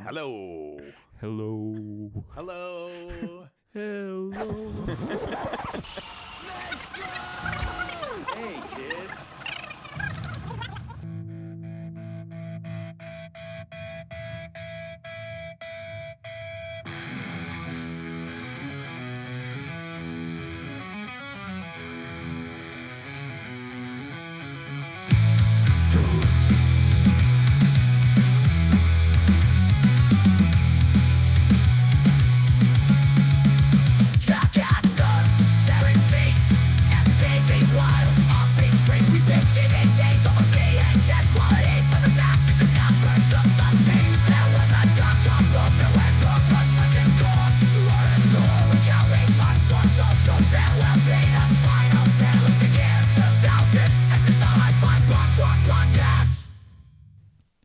Hello. Hello. Hello. Hello. Let's go! Hey, kid.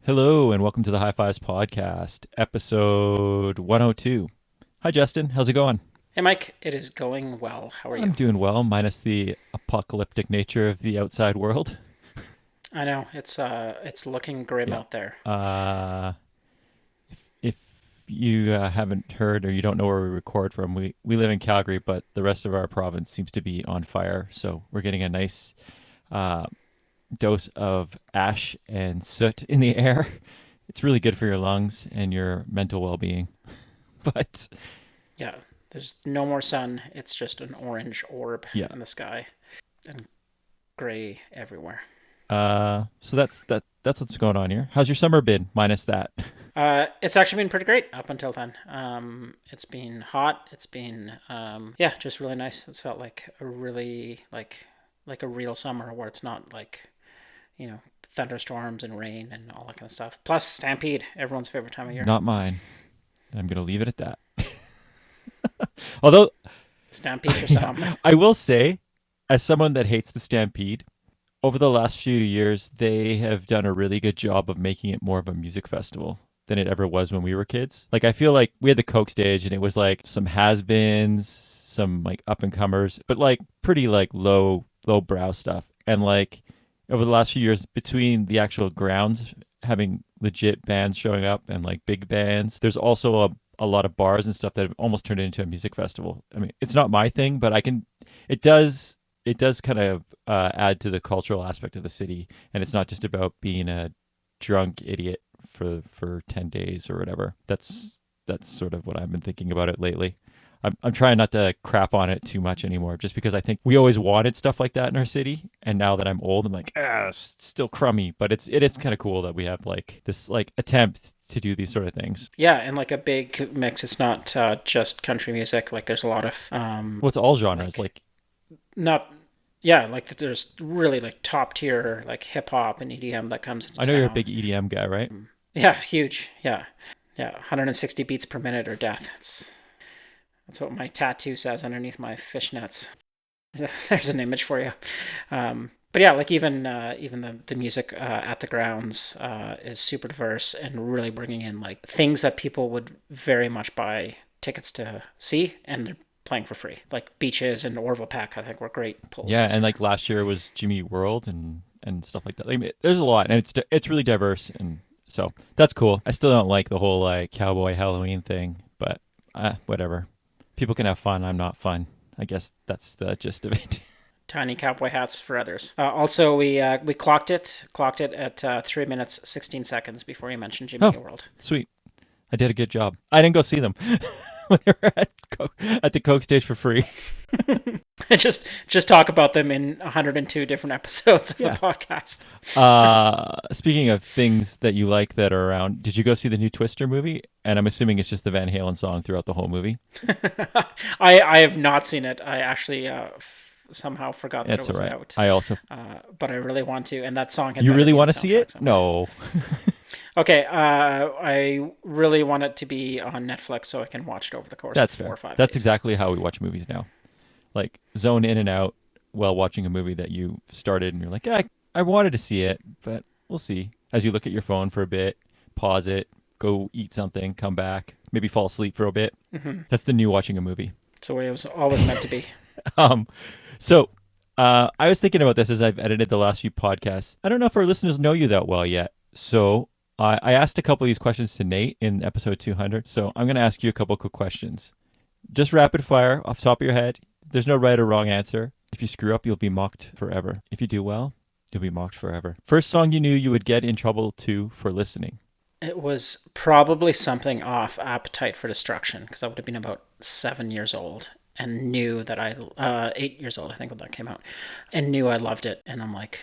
Hello, and welcome to the High Fives Podcast, episode 102. Hi, Justin. How's it going? Hey, Mike. It is going well. How are you? I'm doing well, minus the apocalyptic nature of the outside world. I know it's looking grim out there. If you haven't heard or you don't know where we record from, we live in Calgary, but the rest of our province seems to be on fire. So we're getting a nice dose of ash and soot in the air. It's really good for your lungs and your mental well-being. But Yeah, there's no more sun. It's just an orange orb Yeah. in the sky and gray everywhere. so that's what's going on here. How's your summer been, minus that? It's actually been pretty great up until then. It's been hot. It's been just really nice. It's felt like a really like a real summer where it's not like, thunderstorms and rain and all that kind of stuff. Plus Stampede, everyone's favorite time of year. Not mine. I'm going to leave it at that. Although, Stampede for some. I will say, as someone that hates the Stampede, over the last few years, they have done a really good job of making it more of a music festival than it ever was when we were kids. Like, I feel like we had the Coke stage and it was like some has-beens, some like up-and-comers, but like pretty like low brow stuff. And like over the last few years, between the actual grounds having legit bands showing up and like big bands, there's also a lot of bars and stuff that have almost turned it into a music festival. I mean, it's not my thing, but it does kind of add to the cultural aspect of the city, and it's not just about being a drunk idiot for 10 days or whatever. That's sort of what I've been thinking about it lately. I'm trying not to crap on it too much anymore, just because I think we always wanted stuff like that in our city, and now that I'm old, I'm like, it's still crummy, but it is kind of cool that we have like this like attempt to do these sort of things. Yeah, and like a big mix. It's not just country music. Like there's a lot of What's all genres like? there's really like top tier like hip hop and EDM that comes into I know you're a town. big EDM guy, right? Yeah, huge. Yeah, 160 beats per minute or death. That's what my tattoo says underneath my fishnets. There's an image for you. But yeah, like even the music at the grounds is super diverse and really bringing in like things that people would very much buy tickets to see, and they're playing for free. Like Beaches and Orville Peck, I think were great pulls. Yeah, and like last year was Jimmy World and stuff like that. I mean, there's a lot, and it's really diverse, and so that's cool. I still don't like the whole like cowboy Halloween thing, but whatever. People can have fun. I'm not fun. I guess that's the gist of it. Tiny cowboy hats for others. Also, we clocked it at 3 minutes 16 seconds before you mentioned Jimmy World. Sweet. I did a good job. I didn't go see them when they were at the Coke stage for free. just talk about them in 102 different episodes of the podcast. Speaking of things that you like that are around, did you go see the new Twister movie? And I'm assuming it's just the Van Halen song throughout the whole movie. I have not seen it. I actually somehow forgot that it was out. I also, but I really want to. And that song. You really want to see it? No. Okay, I really want it to be on Netflix so I can watch it over the course of 4 or 5 days. That's exactly how we watch movies now. Like, zone in and out while watching a movie that you started, and you're like, I wanted to see it, but we'll see. As you look at your phone for a bit, pause it, go eat something, come back, maybe fall asleep for a bit. Mm-hmm. That's the new watching a movie. It's the way it was always meant to be. So I was thinking about this as I've edited the last few podcasts. I don't know if our listeners know you that well yet. So I asked a couple of these questions to Nate in episode 200, so I'm going to ask you a couple quick questions. Just rapid fire off the top of your head. There's no right or wrong answer. If you screw up, you'll be mocked forever. If you do well, you'll be mocked forever. First song you knew you would get in trouble to for listening. It was probably something off Appetite for Destruction, because I would have been about 7 years old and knew that 8 years old, I think, when that came out, and knew I loved it. And I'm like,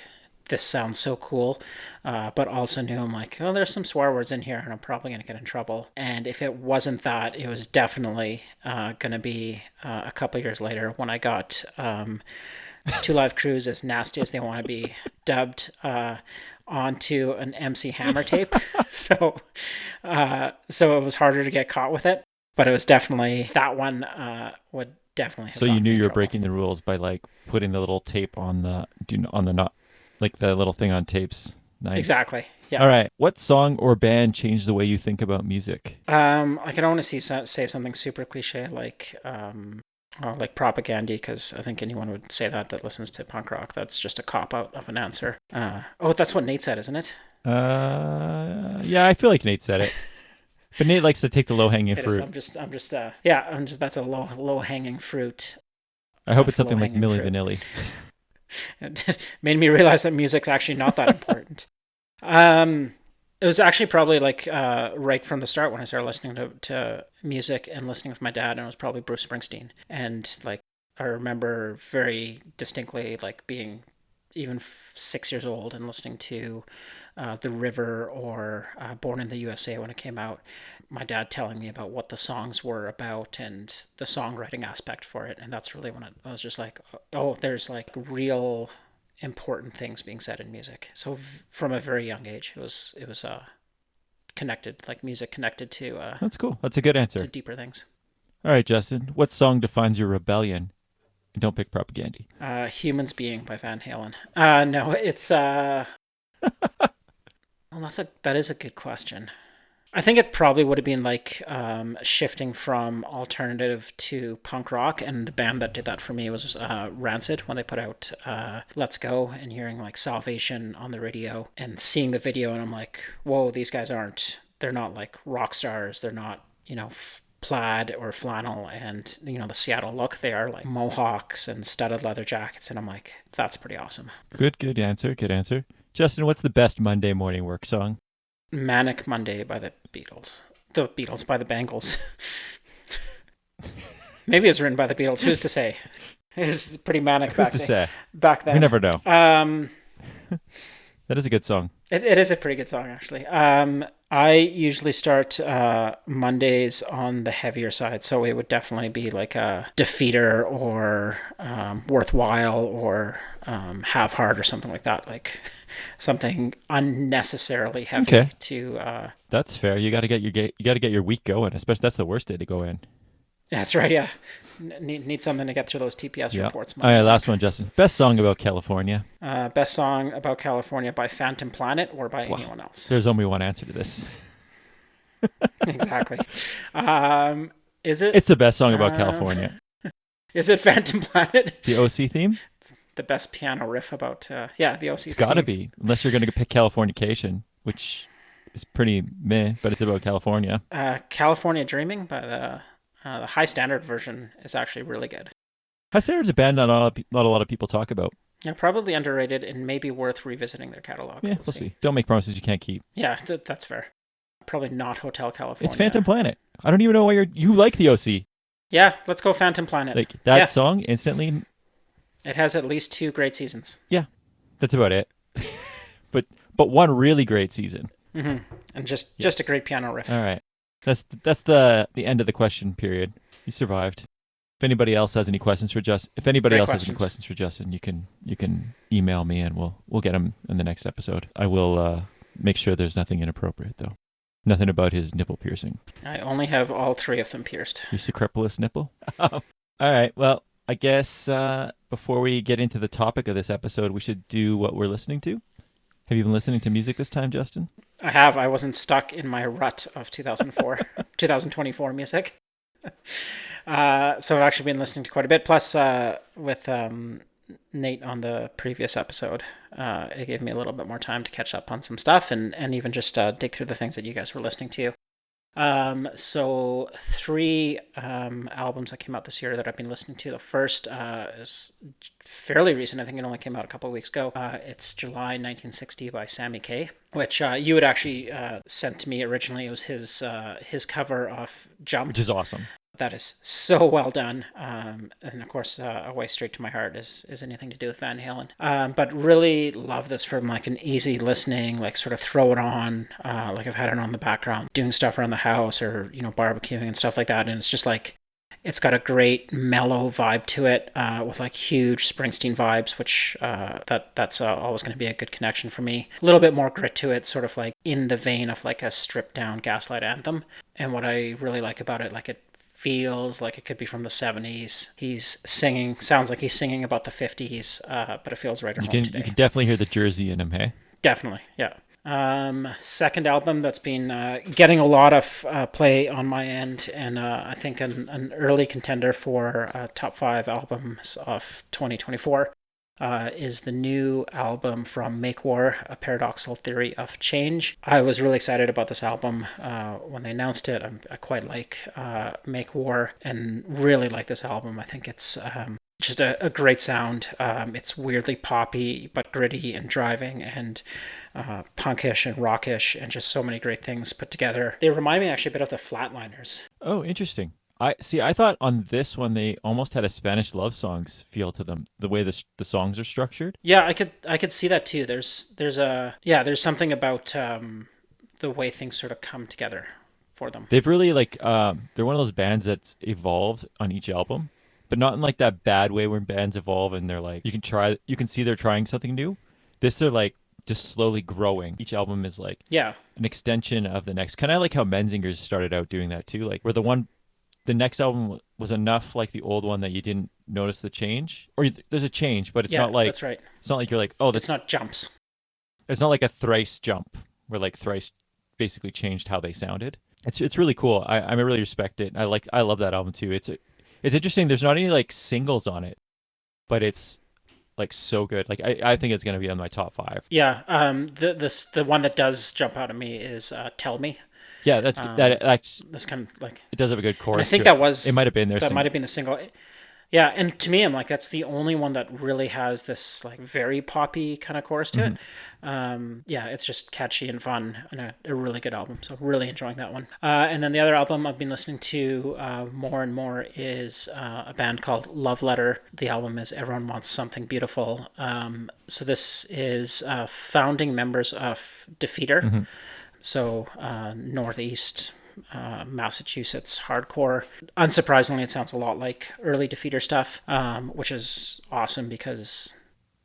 this sounds so cool. But also knew, I'm like, oh, there's some swear words in here and I'm probably going to get in trouble. And if it wasn't that, it was definitely going to be a couple of years later when I got Two Live Crews As Nasty As They Want to Be dubbed onto an MC Hammer tape. So it was harder to get caught with it, but it was definitely, that one would definitely have So you knew you were trouble. breaking the rules by like putting the little tape on the knot, like the little thing on tapes. Nice. Exactly. Yeah. All right. What song or band changed the way you think about music? I can only say something super cliche like Propaganda, because I think anyone would say that listens to punk rock. That's just a cop out of an answer. That's what Nate said, isn't it? Yeah, I feel like Nate said it. But Nate likes to take the low-hanging fruit. That's a low hanging fruit. I hope it's something like Milli Vanilli. It made me realize that music's actually not that important. It was actually probably like right from the start when I started listening to music and listening with my dad, and it was probably Bruce Springsteen. And like I remember very distinctly like being even 6 years old and listening to The River or Born in the USA when it came out. My dad telling me about what the songs were about and the songwriting aspect for it. And that's really when I was just like, oh, there's like real important things being said in music. So from a very young age, it was connected, like music connected to That's cool. That's a good answer. to deeper things. All right, Justin. What song defines your rebellion? And don't pick Propaganda. Humans Being by Van Halen. No, it's well, that is a good question. I think it probably would have been like shifting from alternative to punk rock, and the band that did that for me was Rancid, when they put out Let's Go, and hearing like Salvation on the radio and seeing the video, and I'm like, whoa, these guys they're not like rock stars, they're not, plaid or flannel and the Seattle look. They are like mohawks and studded leather jackets, and I'm like, that's pretty awesome. Good answer. Justin, what's the best Monday morning work song? Manic Monday by the Beatles. The Beatles by the Bangles. Maybe it's written by the Beatles. Who's to say? It was pretty manic back then. We never know. That is a good song. It is a pretty good song, actually. I usually start Mondays on the heavier side, so it would definitely be like a Defeater or Worthwhile or Have Heart or something like that, like something unnecessarily heavy. Okay. To That's fair. You got to get your week going, especially that's the worst day to go in. That's right. Yeah, need something to get through those TPS reports. All right, last one, Justin. Best song about California. Best song about California by Phantom Planet or by anyone else? There's only one answer to this. Exactly. Is it? It's the best song about California. Is it Phantom Planet? The OC theme? It's the best piano riff about the OC. It's got to be, unless you're going to pick Californication, which is pretty meh, but it's about California. California Dreaming by the High Standard version is actually really good. High Standard's a band not a lot of people talk about. Yeah, probably underrated and maybe worth revisiting their catalog. Yeah, we'll see. Don't make promises you can't keep. Yeah, that's fair. Probably not Hotel California. It's Phantom Planet. I don't even know why you like the OC. Yeah, let's go Phantom Planet. Like that song instantly. It has at least 2 great seasons. Yeah, that's about it. but one really great season. Mm-hmm. And just a great piano riff. All right. That's the end of the question period. You survived. If anybody else has any questions for Justin, you can email me and we'll get them in the next episode. I will make sure there's nothing inappropriate though. Nothing about his nipple piercing. I only have all 3 of them pierced. Your Secrepolis nipple? All right. Well, I guess before we get into the topic of this episode, we should do what we're listening to. Have you been listening to music this time, Justin? I have. I wasn't stuck in my rut of 2024 music. So I've actually been listening to quite a bit. Plus, with Nate on the previous episode. It gave me a little bit more time to catch up on some stuff and even just dig through the things that you guys were listening to. So three albums that came out this year that I've been listening to. The first is fairly recent. I think it only came out a couple of weeks ago. It's July 1960 by Sammy Kay, which you had actually sent to me originally. It was his cover of Jump. Which is awesome. That is so well done. And of course, A Way Straight to My Heart is anything to do with Van Halen. But really love this from like an easy listening, like sort of throw it on. Like I've had it on the background, doing stuff around the house or, barbecuing and stuff like that. And it's just like, it's got a great mellow vibe to it with like huge Springsteen vibes, which that's always going to be a good connection for me. A little bit more grit to it, sort of like in the vein of like a stripped down Gaslight anthem. And what I really like about it, like it feels like it could be from the 70s. He's singing, sounds like he's singing about the 50s, but it feels right at home today. You can definitely hear the Jersey in him, hey? Definitely, yeah. Second album that's been getting a lot of play on my end, and I think an early contender for top 5 albums of 2024 is the new album from MakeWar, A Paradoxical Theory of Change. I was really excited about this album when they announced it. I quite like MakeWar and really like this album. I think it's just a great sound. It's weirdly poppy, but gritty and driving and punkish and rockish and just so many great things put together. They remind me actually a bit of the Flatliners. Oh, interesting. I thought on this one they almost had a Spanish love songs feel to them, the way the songs are structured. Yeah, I could see that too. There's something about the way things sort of come together for them. They've really they're one of those bands that's evolved on each album, but not in like that bad way when bands evolve and they're like you can see they're trying something new. They're like just slowly growing. Each album is like an extension of the next. Kind of like how Menzingers started out doing that too, like where the next album was enough like the old one that you didn't notice the change, or there's a change, but it's not like that's right. It's not like you're like, oh, it's not jumps. It's not like a Thrice jump where like Thrice basically changed how they sounded. It's really cool. I really respect it. I love that album too. It's interesting. There's not any like singles on it, but it's like so good. Like I think it's gonna be on my top 5. Yeah. The one that does jump out at me is Tell Me. Yeah, that's kind of like it does have a good chorus. I think it might have been the single. Yeah, and to me, I'm like, that's the only one that really has this like very poppy kind of chorus to it. Yeah, it's just catchy and fun and a really good album. So really enjoying that one. And then the other album I've been listening to more and more is a band called Love Letter. The album is Everyone Wants Something Beautiful. So this is founding members of Defeater. So Northeast Massachusetts hardcore. Unsurprisingly, it sounds a lot like early Defeater stuff, which is awesome because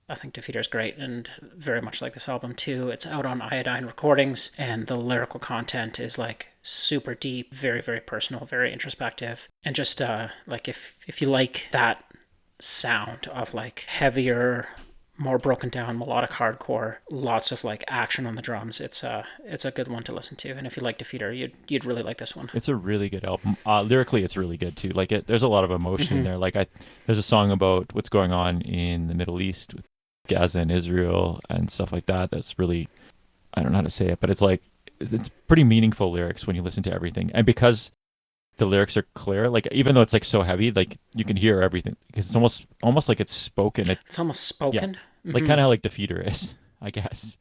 I think Defeater is great and very much like this album too. It's out on Iodine Recordings, and the lyrical content is like super deep, very, very personal, very introspective, and just like if you like that sound of like heavier, more broken down melodic hardcore, lots of like action on the drums. It's a good one to listen to, and if you like Defeater, you'd really like this one. It's a really good album. Lyrically, it's really good too. Like there's a lot of emotion in there. Like there's a song about what's going on in the Middle East with Gaza and Israel and stuff like that. That's really, I don't know how to say it, but it's like it's pretty meaningful lyrics when you listen to everything, and because the lyrics are clear, like even though it's like so heavy, like you can hear everything because it's almost like it's spoken. It's almost spoken. Yeah. Like kind of how like Defeater is, I guess.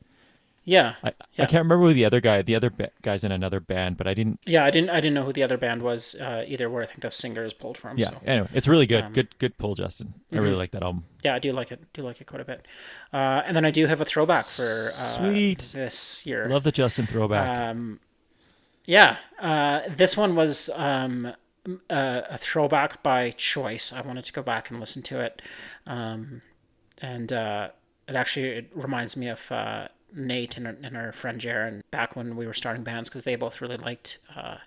Yeah. I can't remember who the other guy's in another band, but I didn't. Yeah, I didn't know who the other band was either. Where I think the singer is pulled from. Yeah. So. Anyway, it's really good. Good pull, Justin. I really like that album. Yeah, I do like it. Quite a bit. And then I do have a throwback for Sweet this year. Love the Justin throwback. This one was a throwback by choice. I wanted to go back and listen to it, and it reminds me of Nate and our friend Jaron back when we were starting bands, because they both really liked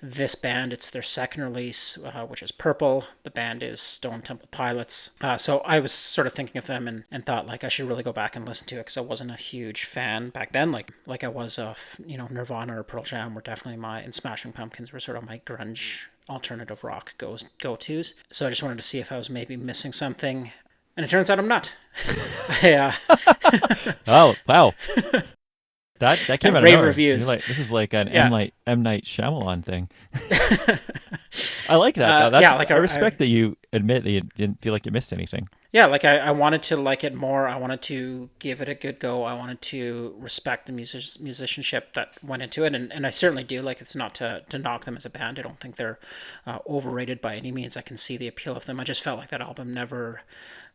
this band. It's their second release, which is Purple. The band is Stone Temple Pilots. So I was sort of thinking of them and thought like I should really go back and listen to it, because I wasn't a huge fan back then, like I was of Nirvana or Pearl Jam were definitely and Smashing Pumpkins were sort of my grunge alternative rock go-tos. So I just wanted to see if I was maybe missing something. And it turns out I'm not. I, Oh wow, that came out of rave nowhere. reviews. You're like, this is like an Yeah. M Night Shyamalan thing. I like that though. Yeah, I respect that you admit that you didn't feel like you missed anything. yeah, like I wanted to like it more. I wanted to give it a good go. I wanted to respect the musicianship that went into it, and I certainly do. Like, it's not to knock them as a band. I don't think they're overrated by any means. I can see the appeal of them. I just felt like that album never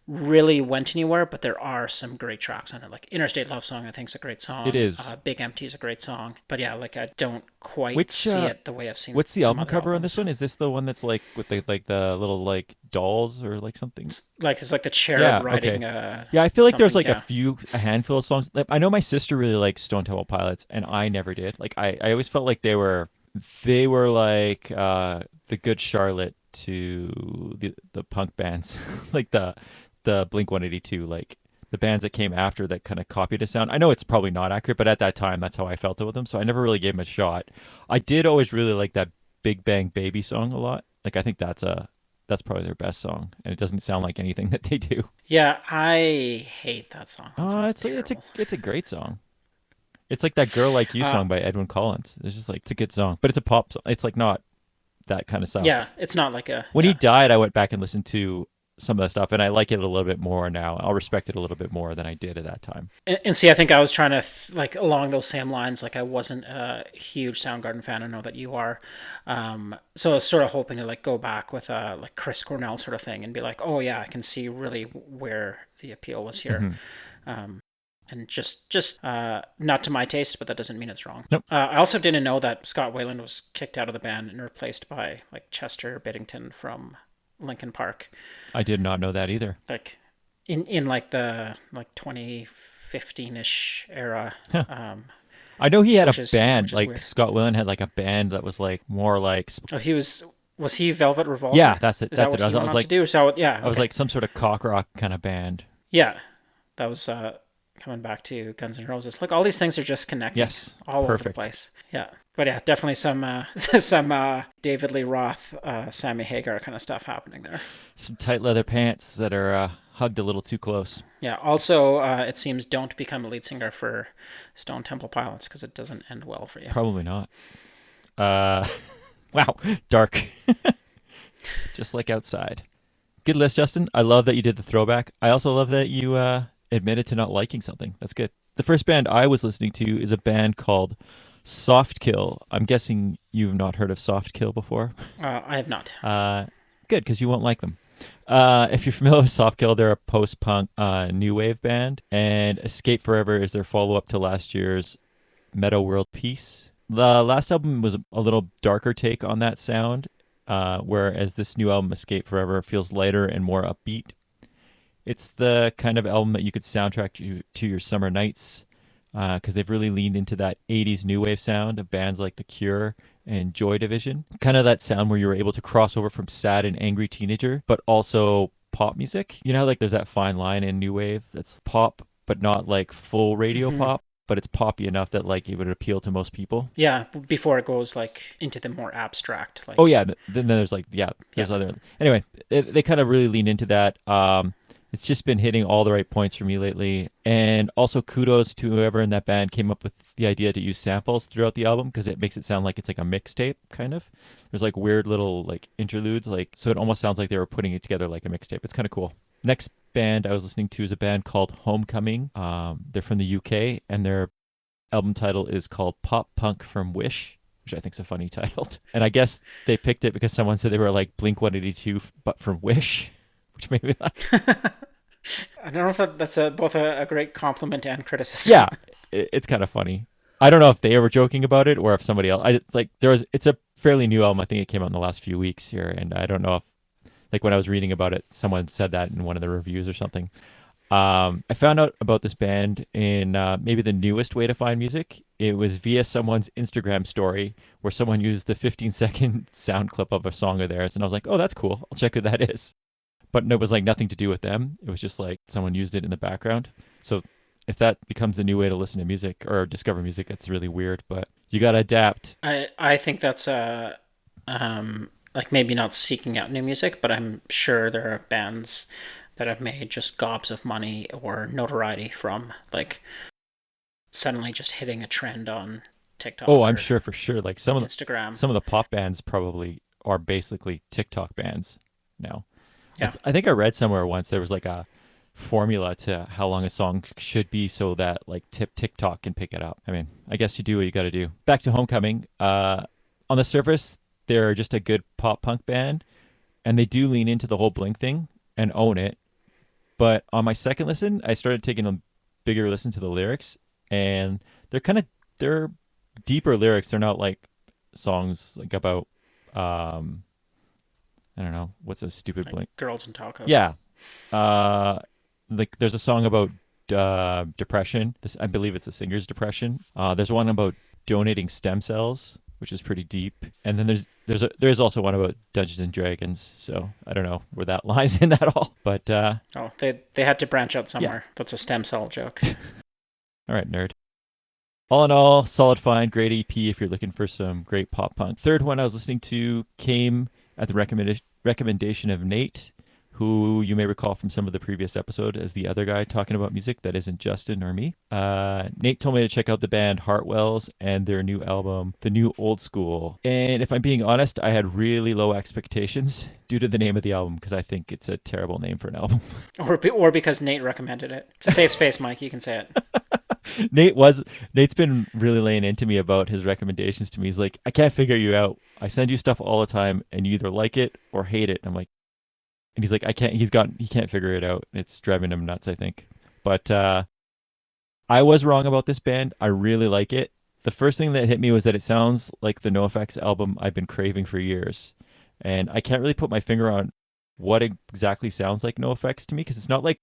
really went anywhere, but there are some great tracks on it. Like Interstate Love Song, I think, is a great song. It is. Big Empty is a great song. But yeah, like I don't quite Which see it the way I've seen. what's the some album other cover on albums. this one? Is this the one that's like with the little like dolls or like something? It's like the cherub Yeah, riding. okay. Yeah, I feel like there's something, like yeah. a handful of songs. Like, I know my sister really likes Stone Temple Pilots, and I never did. Like I always felt like they were like the Good Charlotte to the punk bands, like the Blink 182, like the bands that came after that kind of copied a sound. I know it's probably not accurate, but at that time that's how I felt with them. So I never really gave them a shot. I did always really like that Big Bang Baby song a lot. Like I think that's probably their best song, and it doesn't sound like anything that they do. Yeah, I hate that song. That Oh, song's it's a terrible. it's a great song. It's like that "Girl Like You" Uh, song by Edwin Collins. It's just like it's a good song, but it's a pop song. It's like not that kind of style. yeah, it's not like a When he died, I went back and listened to some of that stuff, and I like it a little bit more now. I'll respect it a little bit more than I did at that time. and see, I think I was trying to like along those same lines. Like I wasn't a huge Soundgarden fan. I know that you are, so I was sort of hoping to like go back with a like Chris Cornell sort of thing and be like, oh yeah, I can see really where the appeal was here. Hmm. And just not to my taste, but that doesn't mean it's wrong. Nope, I also didn't know that Scott Weiland was kicked out of the band and replaced by like Chester Bennington from Linkin Park, I did not know that either. like in like the like 2015-ish era. Huh. Um, I know he had a which band. is Like weird. Scott Weiland had like a band that was like more like Oh, was he Velvet yeah, Revolver? that's it. Is that That's what it. he I went was on to like do? So yeah, I was okay, like some sort of cock rock kind of band. yeah, that was coming back to Guns N' Roses. Look, all these things are just connecting Yes, all over the perfect. place. Yeah, but yeah, definitely some some David Lee Roth, Sammy Hagar kind of stuff happening there. Some tight leather pants that are hugged a little too close. Yeah. Also, it seems don't become a lead singer for Stone Temple Pilots because it doesn't end well for you. Probably not. Uh, wow, dark. Just like outside. Good list, Justin. I love that you did the throwback. I also love that you admitted to not liking something. That's good. The first band I was listening to is a band called Softkill. I'm guessing you've not heard of Softkill before. I have not. Good, because you won't like them. If you're familiar with Softkill, they're a post-punk new wave band, and Escape Forever is their follow-up to last year's Meadow World Peace. The last album was a little darker take on that sound, whereas this new album, Escape Forever, feels lighter and more upbeat. It's the kind of album that you could soundtrack to your summer nights because they've really leaned into that 80s new wave sound of bands like The Cure and Joy Division. Kind of that sound where you were able to cross over from sad and angry teenager, but also pop music. You know, like there's that fine line in new wave that's pop, but not like full radio Hmm. pop, but it's poppy enough that like it would appeal to most people. Yeah, before it goes like into the more abstract, Oh like yeah, then there's like yeah, yeah. there's other. Anyway, they kind of really lean into that. It's just been hitting all the right points for me lately, and also kudos to whoever in that band came up with the idea to use samples throughout the album because it makes it sound like it's like a mixtape kind of. There's like weird little like interludes, like so it almost sounds like they were putting it together like a mixtape. It's kind of cool. Next band I was listening to is a band called Homecoming. They're from the UK, and their album title is called Pop Punk from Wish, which I think is a funny title. And I guess they picked it because someone said they were like Blink 182, but from Wish, which made me laugh. I don't know if that's both a great compliment and criticism. Yeah, it's kind of funny. I don't know if they were joking about it or if somebody else. I like there was. It's a fairly new album. I think it came out in the last few weeks here, and I don't know if like when I was reading about it, someone said that in one of the reviews or something. I found out about this band in maybe the newest way to find music. It was via someone's Instagram story where someone used the 15-second sound clip of a song of theirs, and I was like, "Oh, that's cool. I'll check who that is." But it was like nothing to do with them. It was just like someone used it in the background. So if that becomes the new way to listen to music or discover music, that's really weird. But you gotta adapt. I think that's like maybe not seeking out new music, but I'm sure there are bands that have made just gobs of money or notoriety from like suddenly just hitting a trend on TikTok. Oh, I'm or sure for sure. Like some of Instagram. the pop bands probably are basically TikTok bands now. Yeah. I think I read somewhere once there was like a formula to how long a song should be so that like TikTok can pick it up. I mean, I guess you do what you got to do. Back to Homecoming. On the surface, they're just a good pop punk band, and they do lean into the whole Blink thing and own it. But on my second listen, I started taking a bigger listen to the lyrics, and they're deeper lyrics. They're not like songs like about I don't know what's a stupid Like Blink. girls and tacos. Yeah, like there's a song about depression. I believe it's the singer's depression. There's one about donating stem cells, which is pretty deep. And then there's also one about Dungeons and Dragons. So I don't know where that lies in at all. But Oh, they had to branch out somewhere. Yeah. That's a stem cell joke. All right, nerd. All in all, solid find, great EP if you're looking for some great pop punk. Third one I was listening to came at the recommendation of Nate, who you may recall from some of the previous episode as the other guy talking about music that isn't Justin or me. Nate told me to check out the band HeartWells and their new album, The New Old School. And if I'm being honest, I had really low expectations due to the name of the album because I think it's a terrible name for an album. Or because Nate recommended it. It's a safe space, Mike. You can say it. Nate's been really laying into me about his recommendations to me. He's like, I can't figure you out. I send you stuff all the time and you either like it or hate it. I'm like, and he's like, he can't figure it out. It's driving him nuts, I think. But I was wrong about this band. I really like it. The first thing that hit me was that it sounds like the NoFX album I've been craving for years. And I can't really put my finger on what exactly sounds like NoFX to me because it's not like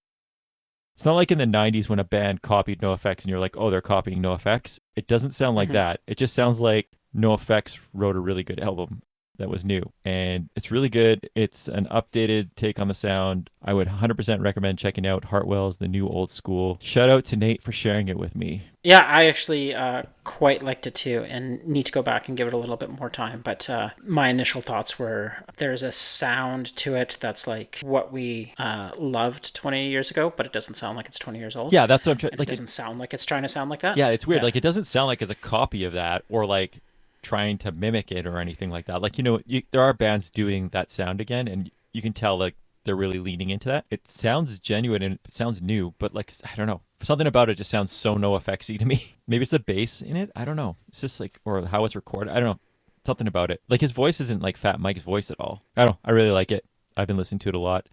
in the 90s when a band copied NoFX and you're like, oh, they're copying NoFX. It doesn't sound like that. It just sounds like NoFX wrote a really good album that was new. And it's really good. It's an updated take on the sound. I would 100% recommend checking out HeartWells, The New Old School. Shout out to Nate for sharing it with me. Yeah, I actually quite liked it too and need to go back and give it a little bit more time. But my initial thoughts were there's a sound to it that's like what we loved 20 years ago, but it doesn't sound like it's 20 years old. Yeah, that's what I'm trying. Like, it doesn't sound like it's trying to sound like that. Yeah, it's weird. Yeah. Like it doesn't sound like it's a copy of that or like trying to mimic it or anything like that. Like, there are bands doing that sound again, and you can tell like they're really leaning into that. It sounds genuine and it sounds new, but like, I don't know. Something about it just sounds so NoFX-y to me. Maybe it's the bass in it. I don't know. It's just like, or how it's recorded. I don't know. Something about it. Like his voice isn't like Fat Mike's voice at all. I don't know. I really like it. I've been listening to it a lot.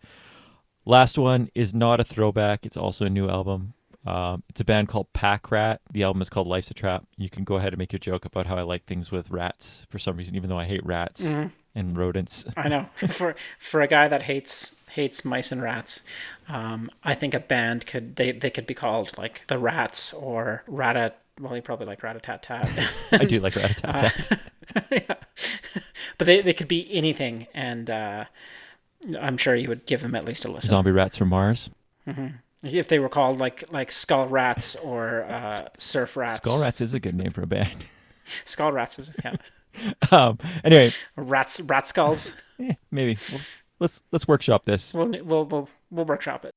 Last one is not a throwback. It's also a new album. It's a band called Pack Rat. The album is called Life's a Trap. You can go ahead and make your joke about how I like things with rats for some reason, even though I hate rats and rodents. I know. For a guy that hates mice and rats, I think a band could be called like the Rats or Well, you probably like Rat-a-tat-tat. I do like Rat-a-tat-tat. Yeah. But they could be anything, and I'm sure you would give them at least a listen. Zombie Rats from Mars. Mm-hmm. If they were called like Skull Rats or Surf Rats. Skull Rats is a good name for a band. Skull Rats is, yeah. Anyway, rat skulls. Maybe let's workshop this. We'll workshop it.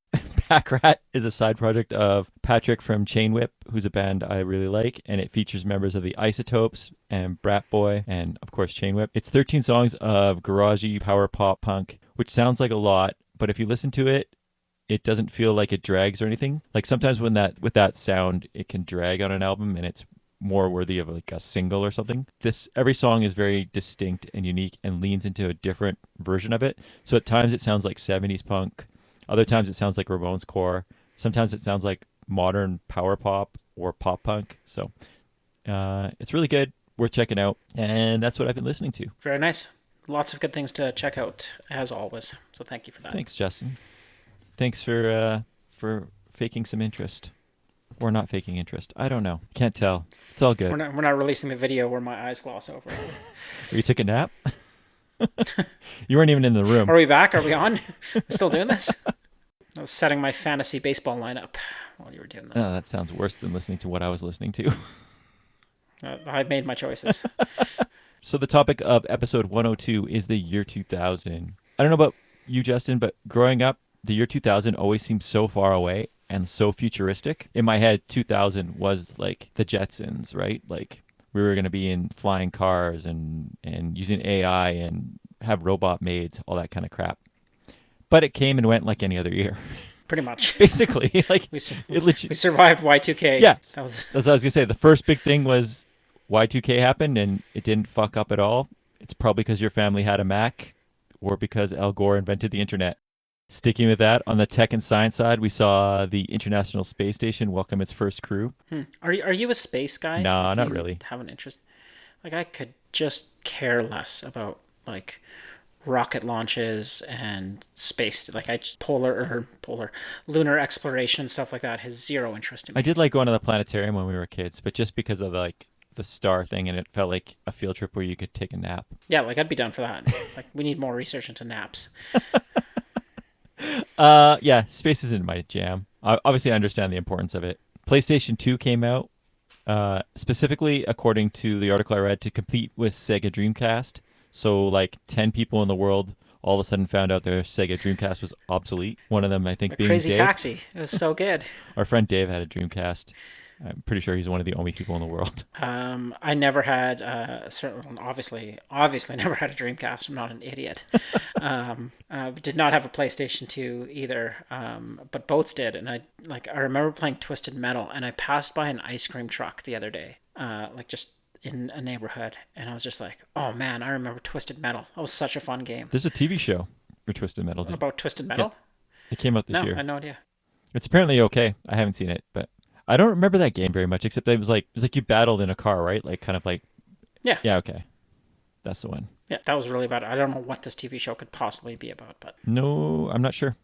Pack Rat is a side project of Patrick from Chain Whip, who's a band I really like, and it features members of the Isotopes and Brat Boy and of course Chain Whip. It's 13 songs of garagey power pop punk, which sounds like a lot, but if you listen to it, it doesn't feel like it drags or anything. Like sometimes with that sound, it can drag on an album and it's more worthy of like a single or something. Every song is very distinct and unique and leans into a different version of it. So at times it sounds like 70s punk. Other times it sounds like Ramones core. Sometimes it sounds like modern power pop or pop punk. So it's really good. Worth checking out. And that's what I've been listening to. Very nice. Lots of good things to check out as always. So thank you for that. Thanks, Justin. Thanks for faking some interest. Or not faking interest. I don't know. Can't tell. It's all good. We're not releasing the video where my eyes gloss over. You took a nap? You weren't even in the room. Are we back? Are we on? We're still doing this? I was setting my fantasy baseball lineup while you were doing that. Oh, that sounds worse than listening to what I was listening to. I made my choices. So the topic of episode 102 is the year 2000. I don't know about you, Justin, but growing up, the year 2000 always seems so far away and so futuristic. In my head, 2000 was like the Jetsons, right? Like we were going to be in flying cars and using AI and have robot maids, all that kind of crap. But it came and went like any other year. Pretty much. Basically, like We it survived Y2K. yeah, That was... that's what I was gonna say. The first big thing was Y2K happened, and it didn't fuck up at all. It's probably because your family had a Mac, or because Al Gore invented the internet. Sticking with that, on the tech and science side, we saw the International Space Station welcome its first crew. Are you a space guy? Nah, Do not you really. have an interest? Like, I could just care less about like rocket launches and space, like lunar exploration, stuff like that has zero interest in I me. did like going to the planetarium when we were kids, but just because of like the star thing, and it felt like a field trip where you could take a nap. Yeah, like I'd be down for that. Like, we need more research into naps. Yeah, space isn't my jam. Obviously, I understand the importance of it. PlayStation 2 came out, specifically, according to the article I read, to compete with Sega Dreamcast. So, like, 10 people in the world all of a sudden found out their Sega Dreamcast was obsolete. One of them, I think, A being Crazy Dave. Taxi. It was so good. Our friend Dave had a Dreamcast. I'm pretty sure he's one of the only people in the world. I never had, certainly, obviously never had a Dreamcast. I'm not an idiot. Did not have a PlayStation 2 either, but boats did. And I remember playing Twisted Metal, and I passed by an ice cream truck the other day, like just in a neighborhood, and I was just like, oh man, I remember Twisted Metal. That was such a fun game. There's a TV show for Twisted Metal. About Twisted Metal? It came out this No, year. I had no idea. It's apparently okay. I haven't seen it, but I don't remember that game very much, except that it was like you battled in a car, right? Like kind of like Yeah. yeah, okay. That's the one. Yeah, that was really bad. I don't know what this TV show could possibly be about, but No, I'm not sure.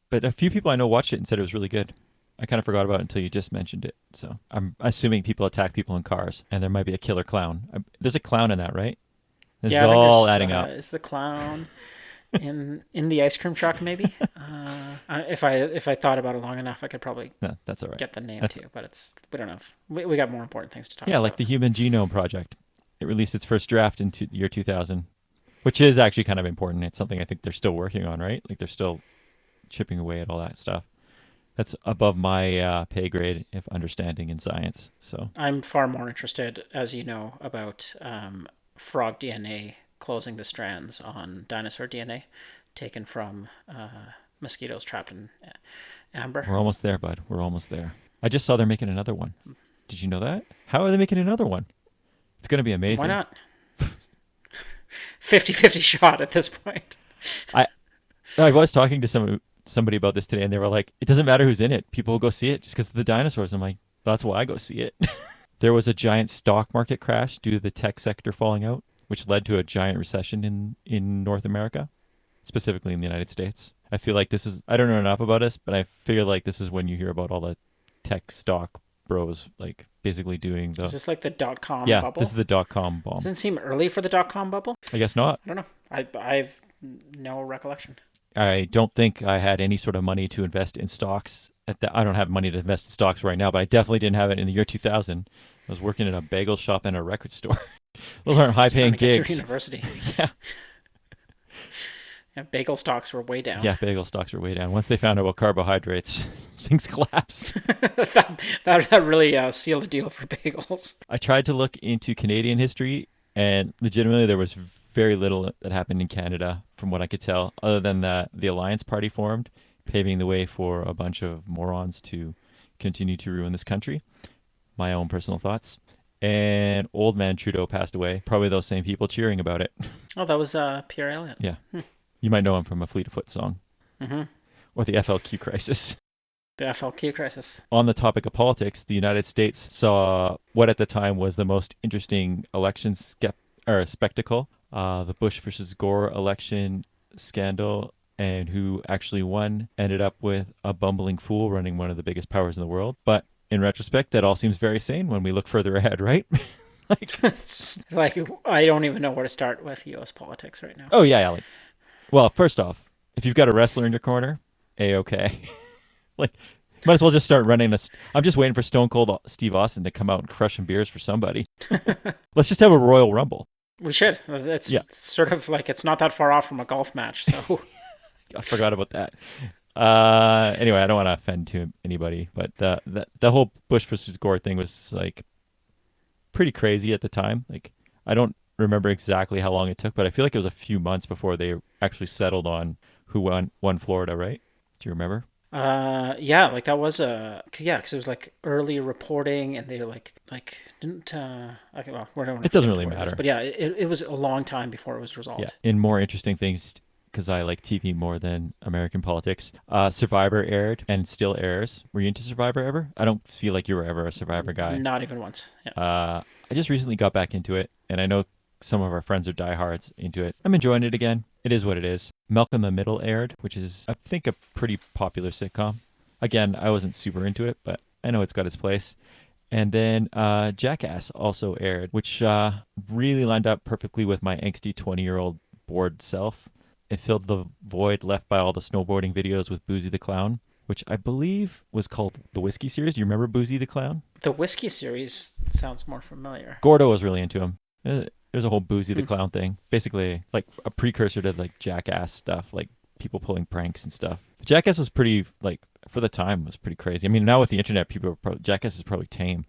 But a few people I know watched it and said it was really good. I kind of forgot about it until you just mentioned it. So I'm assuming people attack people in cars, and there might be a killer clown. There's a clown in that, right? This yeah, is I think all there's, adding up. Is the clown in the ice cream truck? Maybe. If I thought about it long enough, I could probably No, that's all right. get the name That's- too. But we don't have. We got more important things to talk about. Yeah, like the Human Genome Project. It released its first draft in the year 2000, which is actually kind of important. It's something I think they're still working on, right? Like they're still chipping away at all that stuff. That's above my pay grade if understanding in science. So I'm far more interested, as you know, about frog DNA closing the strands on dinosaur DNA taken from mosquitoes trapped in amber. we're almost there, bud. We're almost there. I just saw they're making another one. Did you know that? How are they making another one? It's going to be amazing. Why not? 50-50 shot at this point. I was talking to somebody about this today, and they were like, it doesn't matter who's in it. People will go see it just because of the dinosaurs. I'm like, that's why I go see it. There was a giant stock market crash due to the tech sector falling out, which led to a giant recession in North America, specifically in the United States. I feel like I don't know enough about this, but I feel like this is when you hear about all the tech stock bros, like basically doing the... Is this like the .com yeah, bubble? this is the .com bomb. Doesn't it seem early for the .com bubble? I guess not. I don't know. I've no recollection. I don't think I had any sort of money to invest in stocks. I don't have money to invest in stocks right now, but I definitely didn't have it in the year 2000. I was working in a bagel shop and a record store. Those aren't high-paying Trying to get gigs. through university. Yeah. Yeah, bagel stocks were way down. Yeah, bagel stocks were way down. Once they found out about carbohydrates, things collapsed. that really sealed the deal for bagels. I tried to look into Canadian history, and legitimately there was very little that happened in Canada, from what I could tell, other than that the Alliance Party formed, paving the way for a bunch of morons to continue to ruin this country. My own personal thoughts. And old man Trudeau passed away. Probably those same people cheering about it. Oh, that was Pierre Elliott. Yeah. You might know him from a Fleet of Foot song. Mm-hmm. Or the FLQ crisis. The FLQ crisis. On the topic of politics, the United States saw what at the time was the most interesting election spectacle. The Bush versus Gore election scandal, and who actually won ended up with a bumbling fool running one of the biggest powers in the world. But in retrospect, that all seems very sane when we look further ahead, right? It's like, I don't even know where to start with U.S. politics right now. Oh, yeah, like, well, first off, if you've got a wrestler in your corner, A-okay. Like, might as well just start running I'm just waiting for Stone Cold Steve Austin to come out and crush some beers for somebody. Let's just have a Royal Rumble. We should. It's sort of like, it's not that far off from a golf match, so... I forgot about that. Anyway, I don't want to offend anybody, but the whole Bush versus Gore thing was like pretty crazy at the time. Like, I don't remember exactly how long it took, but I feel like it was a few months before they actually settled on who won Florida, right? Do you remember? Yeah, like that was yeah, because it was like early reporting, and they like didn't okay, well, we don't want It to doesn't get really into where it is, matter. but yeah, it was a long time before it was Yeah. resolved. In more interesting things, because I like TV more than American politics, Survivor aired and still airs. Were you into Survivor ever? I don't feel like you were ever a Survivor guy. Not even once. Yeah. I just recently got back into it, and I know some of our friends are diehards into it. I'm enjoying it again. It is what it is. Malcolm in the Middle aired, which is, I think, a pretty popular sitcom. Again, I wasn't super into it, but I know it's got its place. And then Jackass also aired, which really lined up perfectly with my angsty 20-year-old bored self. It filled the void left by all the snowboarding videos with Boozy the Clown, which I believe was called the Whiskey series. Do you remember Boozy the Clown? The whiskey series sounds more familiar. Gordo was really into him. There's a whole Boozy the Clown thing. Basically, like a precursor to like Jackass stuff, like people pulling pranks and stuff. Jackass was pretty, like, for the time, was pretty crazy. I mean, now with the internet, Jackass is probably tame.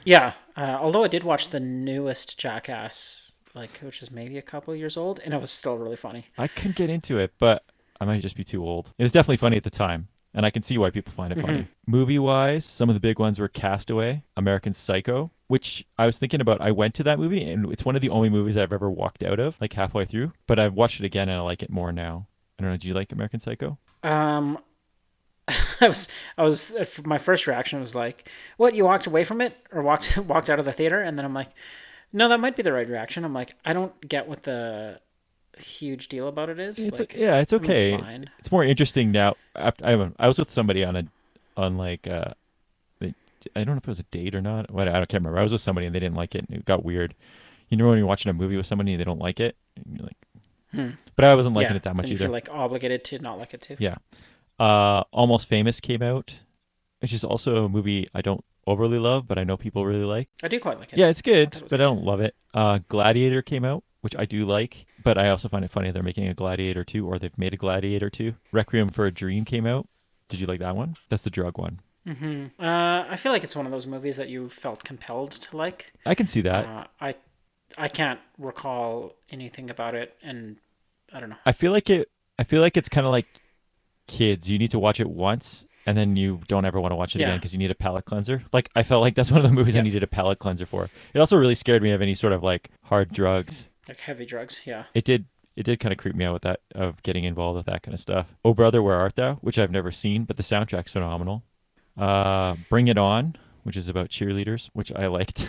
Yeah, although I did watch the newest Jackass, like which is maybe a couple years old, and it was still really funny. I can get into it, but I might just be too old. It was definitely funny at the time, and I can see why people find it funny. Movie-wise, some of the big ones were Castaway, American Psycho, which I was thinking about. I went to that movie, and it's one of the only movies I've ever walked out of, like halfway through. But I've watched it again, and I like it more now. I don't know. Do you like American Psycho? Um, I was my first reaction was like, "What? You walked away from it, or walked out of the theater?" And then I'm like, "No, that might be the right reaction." I'm like, I don't get what the huge deal about it is. It's Like, yeah, it's I mean, it's okay. fine. It's more interesting now. I was with somebody on like I don't know if it was a date or not. What, I can't remember. I was with somebody and they didn't like it, and it got weird. You know when you're watching a movie with somebody and they don't like it, and you're like, but I wasn't liking Yeah, it that much and you either. feel like obligated to not like it too. Yeah. Almost Famous came out, which is also a movie I don't overly love, but I know people really like. I do quite like it. Yeah, it's I good, thought it was but I okay. don't love it. Gladiator came out, which I do like, but I also find it funny they're making a Gladiator 2, or they've made a Gladiator 2. Requiem for a Dream came out. Did you like that one? That's the drug one. I feel like it's one of those movies that you felt compelled to like. I can see that. I can't recall anything about it, and I don't know. I feel like it's kind of like Kids. You need to watch it once, and then you don't ever want to watch it again Yeah. because you need a palate cleanser. Like, I felt like that's one of the movies I Yeah. needed a palate cleanser for. It also really scared me of any sort of like hard drugs. Like heavy drugs. Yeah. It did kind of creep me out with that, of getting involved with that kind of stuff. Oh Brother, Where Art Thou, which I've never seen, but the soundtrack's phenomenal. Bring It On, which is about cheerleaders, which I liked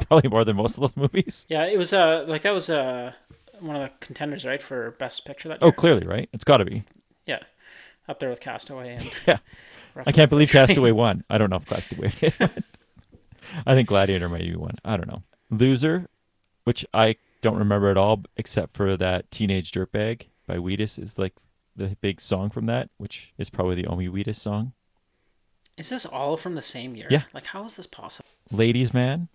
probably more than most of those movies. Yeah. It was like that was one of the contenders, right, for best picture that Oh, year. clearly, right? It's got to be. Yeah, up there with Castaway and. Yeah. I can't believe Castaway won. I don't know if Castaway did. I think Gladiator might be one. I don't know. Loser, which I don't remember at all, except for that Teenage Dirtbag by Wheatus is like the big song from that, which is probably the only Wheatus song. Is this all from the same year? Yeah. Like, how is this possible? Ladies Man,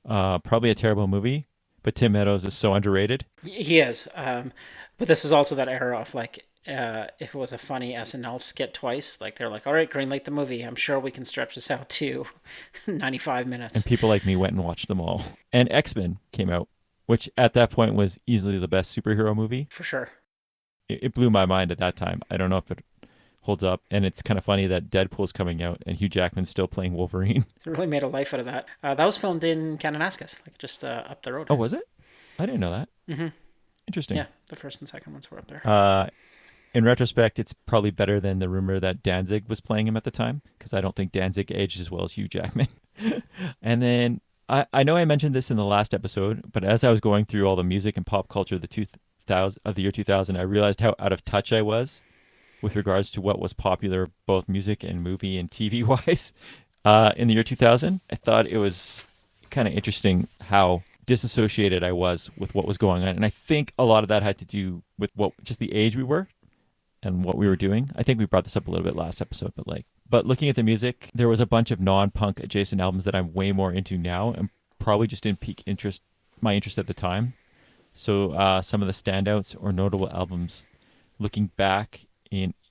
probably a terrible movie, but Tim Meadows is so underrated. He is. But this is also that era of like, if it was a funny SNL skit twice, like they're like, all right, greenlight the movie. I'm sure we can stretch this out to 95 minutes. And people like me went and watched them all. And X-Men came out, which at that point was easily the best superhero movie. For sure. It blew my mind at that time. I don't know if it holds up. And it's kind of funny that Deadpool's coming out and Hugh Jackman's still playing Wolverine. They really made a life out of that. That was filmed in Kananaskis, like just up the road. Oh, was it? I didn't know that. Mm-hmm. Interesting. Yeah, the first and second ones were up there. In retrospect, it's probably better than the rumor that Danzig was playing him at the time, because I don't think Danzig aged as well as Hugh Jackman. And then I know I mentioned this in the last episode, but as I was going through all the music and pop culture of the year 2000, I realized how out of touch I was with regards to what was popular, both music and movie and TV wise, in the year 2000. I thought it was kind of interesting how disassociated I was with what was going on, and I think a lot of that had to do with just the age we were and what we were doing. I think we brought this up a little bit last episode, but looking at the music, there was a bunch of non-punk adjacent albums that I'm way more into now, and probably just didn't pique my interest at the time. So some of the standouts or notable albums, looking back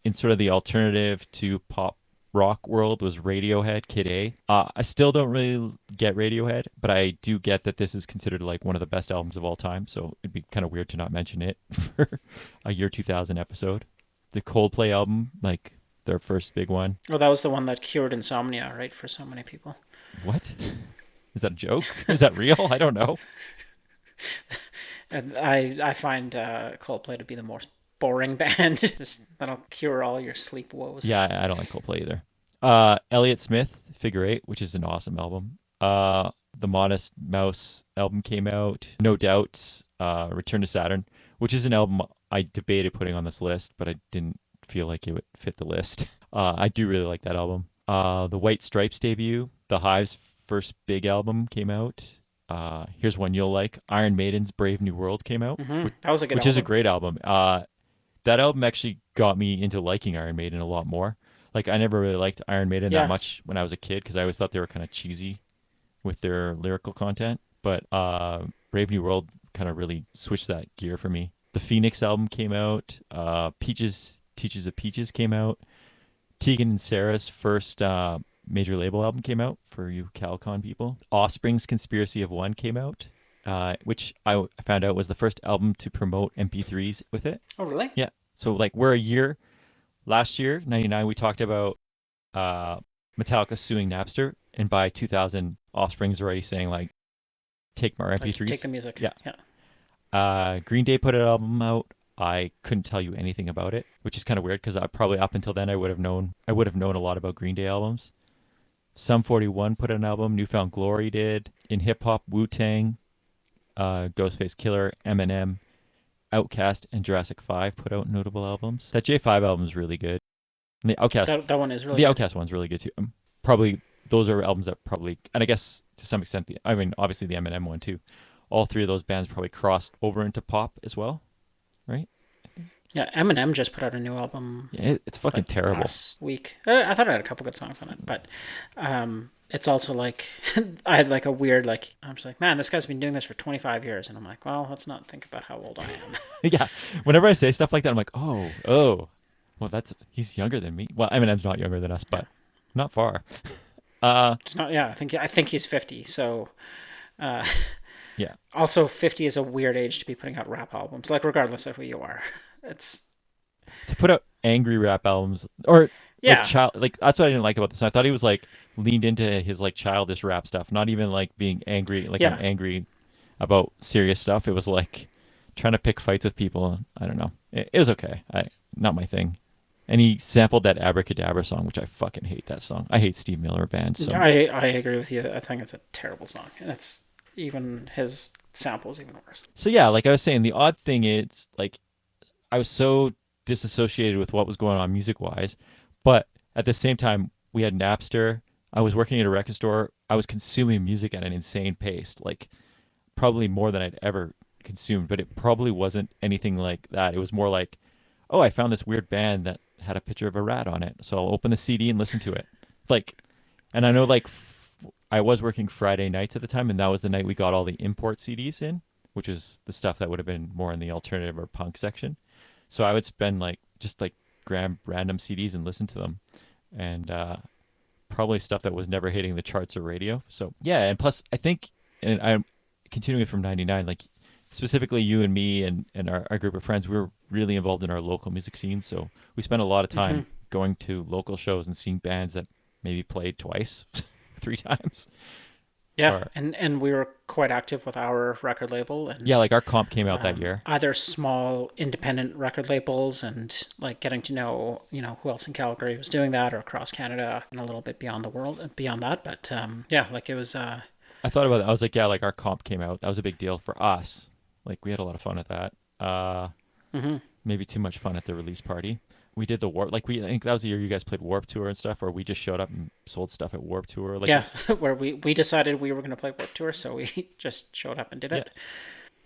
in sort of the alternative to pop rock world was Radiohead, Kid A. I still don't really get Radiohead, but I do get that this is considered like one of the best albums of all time. So it'd be kind of weird to not mention it for a year 2000 episode. The Coldplay album, like their first big one. Well, that was the one that cured insomnia, right, for so many people. What? Is that a joke? Is that real? I don't know. And I find Coldplay to be the most boring band. Just that'll cure all your sleep woes. Yeah, I don't like Coldplay either. Elliott Smith, Figure Eight, which is an awesome album. The Modest Mouse album came out. No Doubts, Return to Saturn, which is an album I debated putting on this list, but I didn't feel like it would fit the list. I do really like that album. The White Stripes debut, The Hive's first big album came out. Here's one you'll like. Iron Maiden's Brave New World came out, That was a good which album. is a great album. That album actually got me into liking Iron Maiden a lot more. Like I never really liked Iron Maiden Yeah. that much when I was a kid because I always thought they were kind of cheesy with their lyrical content. But Brave New World kind of really switched that gear for me. The Phoenix album came out. Peaches Teaches of Peaches came out. Tegan and Sarah's first major label album came out for you CalCon people. Offspring's Conspiracy of One came out, which I found out was the first album to promote MP3s with it. Oh, really? Yeah. So like we're a year. Last year, 99, we talked about Metallica suing Napster, and by 2000, Offspring's already saying like, take my MP3s. Like, take the music. Yeah. Green Day put an album out. I couldn't tell you anything about it, which is kind of weird because I probably up until then I would have known a lot about Green Day albums. Sum 41 put an album. Newfound Glory did. In hip hop, Wu-Tang, Ghostface Killer, Eminem, Outkast, and Jurassic 5 put out notable albums. That J5 album is really good. And the Outkast, That one is really the good. Outkast one's really good too. Probably those are albums that probably, and I guess to some extent, obviously the Eminem one too. All three of those bands probably crossed over into pop as well, right? Yeah, Eminem just put out a new album. Yeah, it's fucking like, terrible. Last week. I thought it had a couple good songs on it, but it's also like I had like a weird like I'm just like, man, this guy's been doing this for 25 years, and I'm like, well, let's not think about how old I am. Yeah. Whenever I say stuff like that, I'm like, oh, well, he's younger than me. Well, Eminem's not younger than us, but not far. It's not. Yeah, I think he's 50. So. Yeah. Also, 50 is a weird age to be putting out rap albums. Like, regardless of who you are, it's To put out angry rap albums or yeah, like that's what I didn't like about this. I thought he was like leaned into his like childish rap stuff, not even like being angry. Like Yeah. I'm angry about serious stuff. It was like trying to pick fights with people. I don't know. It was okay. Not my thing. And he sampled that Abracadabra song, which I fucking hate that song. I hate Steve Miller Band. So I agree with you. I think it's a terrible song, and it's even his sample's even worse. So yeah, like I was saying, the odd thing is like I was so disassociated with what was going on music wise, but at the same time we had Napster. I was working at a record store. I was consuming music at an insane pace, like probably more than I'd ever consumed, but it probably wasn't anything like that. It was more like, oh, I found this weird band that had a picture of a rat on it, so I'll open the CD and listen to it. Like, and I know like I was working Friday nights at the time, and that was the night we got all the import CDs in, which is the stuff that would have been more in the alternative or punk section. So I would spend like just like grab random CDs and listen to them, and probably stuff that was never hitting the charts or radio. So yeah, and plus I think, and I'm continuing from '99, like specifically you and me and our group of friends, we were really involved in our local music scene. So we spent a lot of time going to local shows and seeing bands that maybe played twice, 3 times. Yeah, Or- and we were quite active with our record label, and Yeah, like our comp came out that year. either small independent record labels and like getting to know who else in Calgary was doing that, or across Canada and a little bit beyond the world beyond that. But yeah, like it was I thought about it. I was like, yeah, like our comp came out. That was a big deal for us. Like we had a lot of fun at that. Maybe too much fun at the release party. We did the Warp. Like I think that was the year you guys played Warp Tour and stuff, or we just showed up and sold stuff at Warp Tour. Like yeah, where we decided we were going to play Warped Tour, so we just showed up and did it.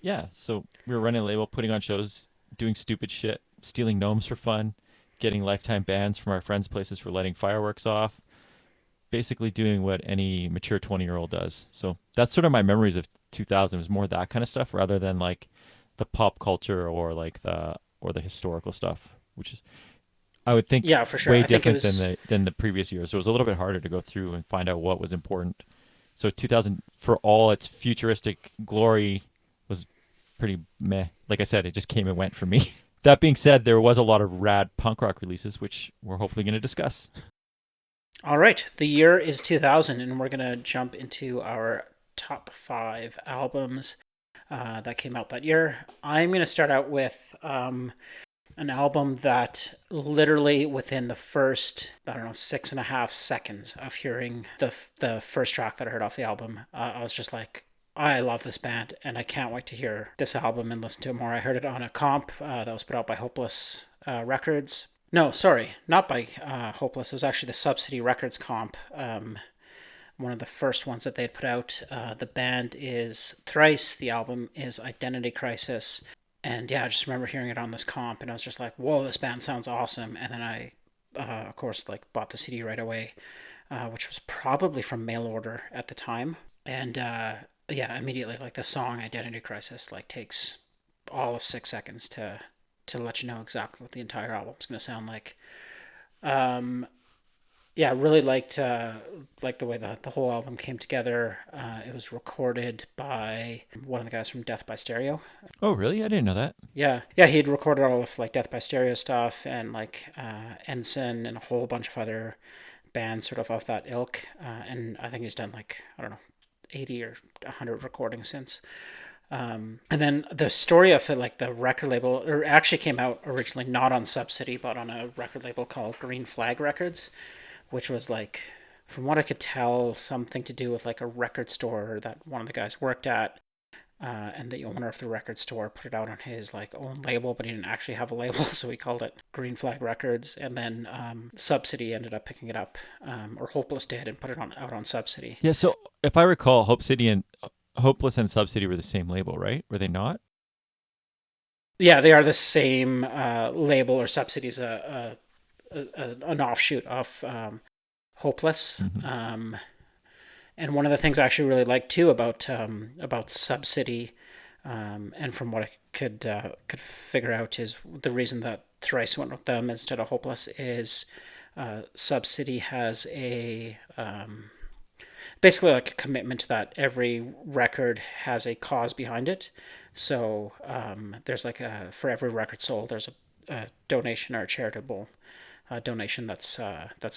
Yeah. So we were running a label, putting on shows, doing stupid shit, stealing gnomes for fun, getting lifetime bans from our friends' places for lighting fireworks off. Basically doing what any mature 20-year-old does. So that's sort of my memories of 2000 was more that kind of stuff rather than like the pop culture or like the historical stuff, which is I would think Yeah, for sure. way I think it different was. than the previous years. So it was a little bit harder to go through and find out what was important. So 2000, for all its futuristic glory, was pretty meh. Like I said, it just came and went for me. That being said, there was a lot of rad punk rock releases, which we're hopefully going to discuss. All right, the year is 2000, and we're going to jump into our top 5 albums that came out that year. I'm going to start out with an album that literally within the first, I don't know, 6.5 seconds of hearing the first track that I heard off the album, I was just like, I love this band and I can't wait to hear this album and listen to it more. I heard it on a comp that was put out by Hopeless Records. No, sorry, not by Hopeless. It was actually the Subsidy Records comp. One of the first ones that they had put out. The band is Thrice. The album is Identity Crisis. And yeah, I just remember hearing it on this comp, and I was just like, "Whoa, this band sounds awesome!" And then I, of course, like bought the CD right away, which was probably from mail order at the time. And yeah, immediately, like the song "Identity Crisis" like takes all of 6 seconds to let you know exactly what the entire album's gonna sound like. Um, yeah, really liked the way the whole album came together. It was recorded by one of the guys from Death by Stereo. Oh, really? I didn't know that. Yeah, he'd recorded all of like Death by Stereo stuff and like Ensign and a whole bunch of other bands sort of that ilk. And I think he's done like, I don't know, 80 or 100 recordings since. And then the story of it, like the record label, or actually came out originally not on Subsidy, but on a record label called Green Flag Records, which was like, from what I could tell, something to do with like a record store that one of the guys worked at. And the owner of the record store put it out on his like own label, but he didn't actually have a label, so he called it Green Flag Records. And then Subsidy ended up picking it up, or Hopeless did, and put it out on Subsidy. Yeah. So if I recall, Hopeless and Subsidy were the same label, right? Were they not? Yeah, they are the same label, or Subsidy's an offshoot of Hopeless. Mm-hmm. And one of the things I actually really like too about Subsidy, and from what I could figure out, is the reason that Thrice went with them instead of Hopeless is Subsidy has a basically like a commitment that every record has a cause behind it. So there's like for every record sold, there's a donation or a charitable donation that's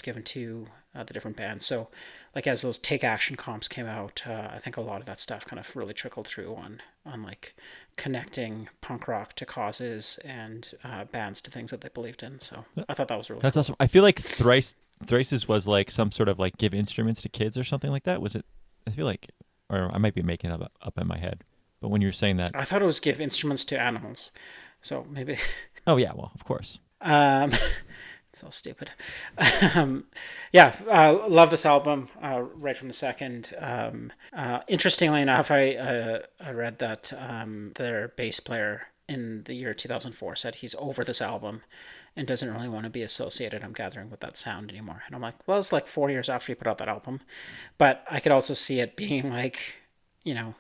given to the different bands. So, like as those Take Action comps came out, I think a lot of that stuff kind of really trickled through on like connecting punk rock to causes and bands to things that they believed in. So I thought that was really That's cool. awesome. I feel like Thrice's was like some sort of like give instruments to kids or something like that. Was it? I feel like, or I might be making that up in my head. But when you're saying that, I thought it was give instruments to animals. So maybe. oh yeah, well of course. Um, so stupid. Yeah, love this album right from the second. Interestingly enough, I read that their bass player in the year 2004 said he's over this album and doesn't really want to be associated, I'm gathering, with that sound anymore. And I'm like, well, it's like 4 years after he put out that album. But I could also see it being like, you know,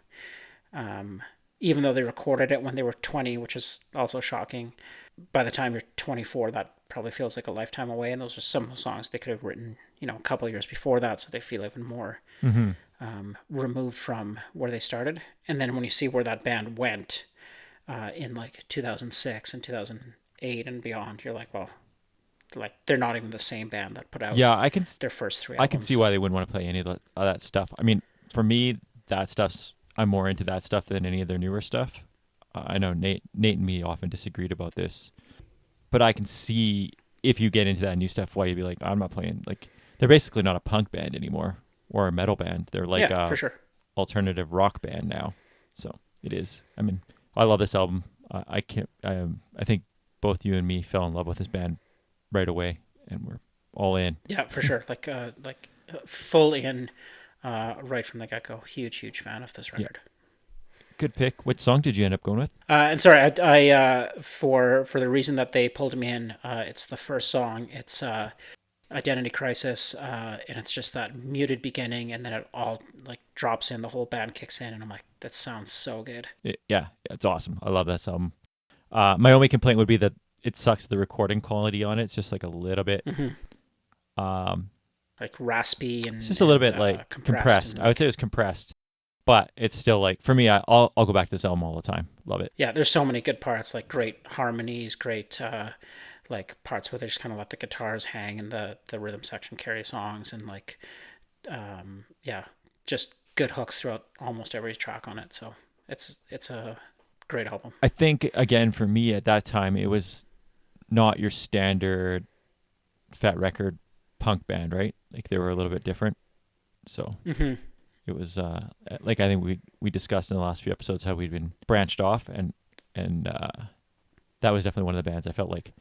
even though they recorded it when they were 20, which is also shocking, by the time you're 24, that probably feels like a lifetime away. And those are some of the songs they could have written, a couple of years before that, so they feel even more Mm-hmm. removed from where they started. And then when you see where that band went in like 2006 and 2008 and beyond, you're like, well, like they're not even the same band that put out Yeah, their first 3 I albums. can see why they wouldn't want to play any of that stuff. I mean, for me, that stuff's I'm more into that stuff than any of their newer stuff. I know Nate and me often disagreed about this, but I can see if you get into that new stuff, why you'd be like, I'm not playing. Like, they're basically not a punk band anymore or a metal band. They're like Yeah, a for sure. alternative rock band now. So it is. I mean, I love this album. I can't. I think both you and me fell in love with this band right away, and we're all in. Yeah, for sure. Like full in right from the get go. Huge fan of this record. Good pick. Which song did you end up going with? And sorry, I for the reason that they pulled me in, it's the first song. It's Identity Crisis, and it's just that muted beginning, and then it all like drops in. The whole band kicks in, and I'm like, that sounds so good. Yeah, it's awesome. I love that album. My only complaint would be that it sucks the recording quality on it. It's just like a little bit like raspy and it's just a little bit like compressed. and, I would say it was compressed, but it's still like for me. I'll go back to this album all the time. Love it. yeah, there's so many good parts, like great harmonies, great like parts where they just kind of let the guitars hang and the rhythm section carry songs, and like yeah, just good hooks throughout almost every track on it. So it's a great album. I think again for me at that time it was not your standard Fat Record punk band, right? Like they were a little bit different. So it was like I think we discussed in the last few episodes how we'd been branched off, and that was definitely one of the bands I felt like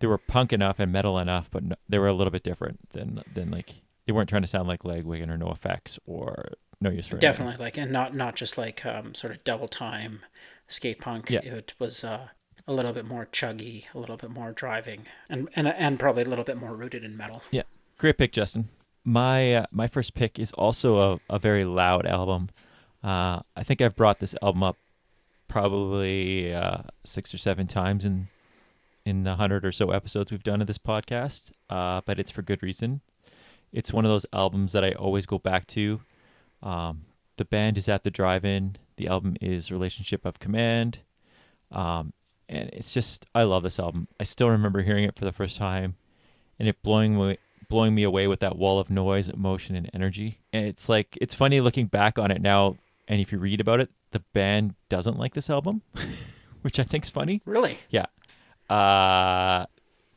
they were punk enough and metal enough, but they were a little bit different than like they weren't trying to sound like Lagwagon or NoFX or No Use for Anything. Definitely, like, and not just like sort of double time skate punk. Yeah. It was a little bit more chuggy, a little bit more driving, and probably a little bit more rooted in metal. Yeah, great pick, Justin. My first pick is also a very loud album. I think I've brought this album up probably 6 or 7 times in the 100 or so episodes we've done of this podcast, but it's for good reason. It's one of those albums that I always go back to. The band is At the Drive-In. The album is Relationship of Command. And it's just, I love this album. I still remember hearing it for the first time and it blowing me away with that wall of noise, emotion, and energy. And it's like, it's funny looking back on it now. And if you read about it, the band doesn't like this album, which I think's funny. Really? Yeah.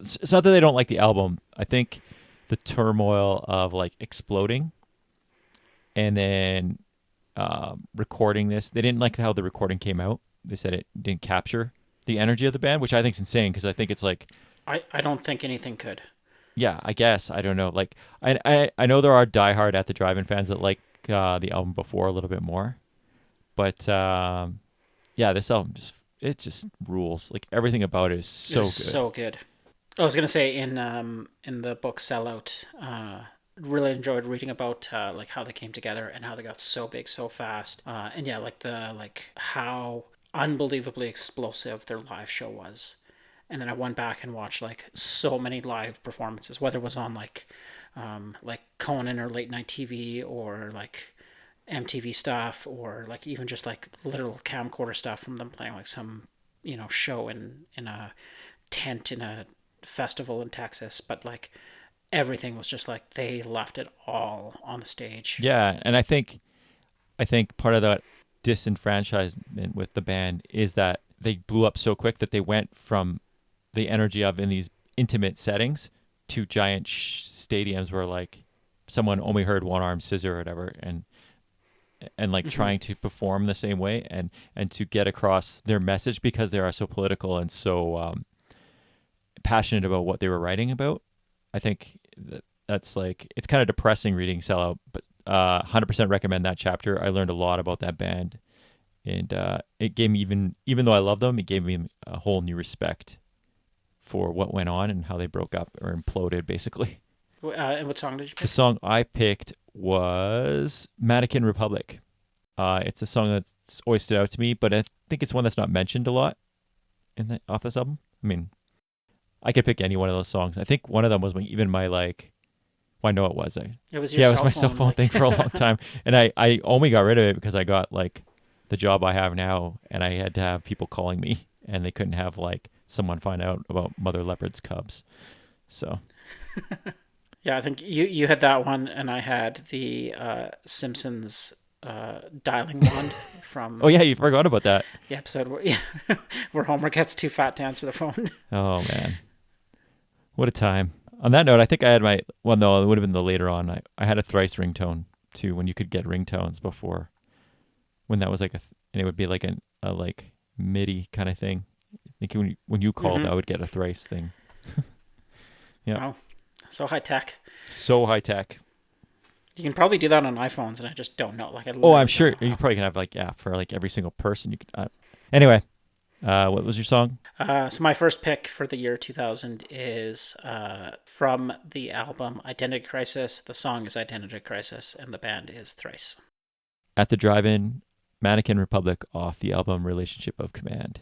It's not that they don't like the album. I think the turmoil of like exploding and then recording this, they didn't like how the recording came out. They said it didn't capture the energy of the band, which I think is insane because I think it's like, I don't think anything could. yeah, I guess, I don't know. Like I know there are diehard At the Drive-In fans that like the album before a little bit more, but yeah, this album just rules. Like everything about it is so good. So good. I was gonna say in the book Sellout, really enjoyed reading about like how they came together and how they got so big so fast. And yeah, like how unbelievably explosive their live show was. And then I went back and watched like so many live performances, whether it was on like Conan or late night TV or like MTV stuff, or like even just like literal camcorder stuff from them playing like some show in a tent in a festival in Texas. But like everything was just like they left it all on the stage. Yeah, and I think part of that disenfranchisement with the band is that they blew up so quick that they went from the energy of in these intimate settings to giant stadiums where like someone only heard one arm scissor or whatever, and like trying to perform the same way and to get across their message because they are so political and so passionate about what they were writing about. I think that's like, it's kind of depressing reading Sellout, but 100% recommend that chapter. I learned a lot about that band, and it gave me, even though I love them, it gave me a whole new respect for what went on and how they broke up or imploded, basically. And what song did you pick? The song I picked was Mannequin Republic. It's a song that's always stood out to me, but I think it's one that's not mentioned a lot off this album. I mean, I could pick any one of those songs. I think one of them was my like, well, I know it was. It was your it was my cell phone thing for a long time. And I only got rid of it because I got like the job I have now, and I had to have people calling me, and they couldn't have like someone find out about Mother Leopard's cubs. So yeah, I think you had that one, and I had the Simpsons dialing wand from oh yeah, you forgot about that. the episode where Homer gets too fat to answer the phone. Oh man, what a time. On that note, I think I had it would have been the later on. I had a Thrice ringtone too, when you could get ringtones before, when that was like and it would be like a like MIDI kind of thing. I think when you called, I would get a Thrice thing. Yeah. Wow. So high tech. So high tech. You can probably do that on iPhones, and I just don't know. Like, I'm sure you probably can have like, yeah, for like every single person. You could. Anyway, what was your song? So my first pick for the year 2000 is from the album Identity Crisis. The song is Identity Crisis, and the band is Thrice. At the Drive-In, Mannequin Republic off the album Relationship of Command.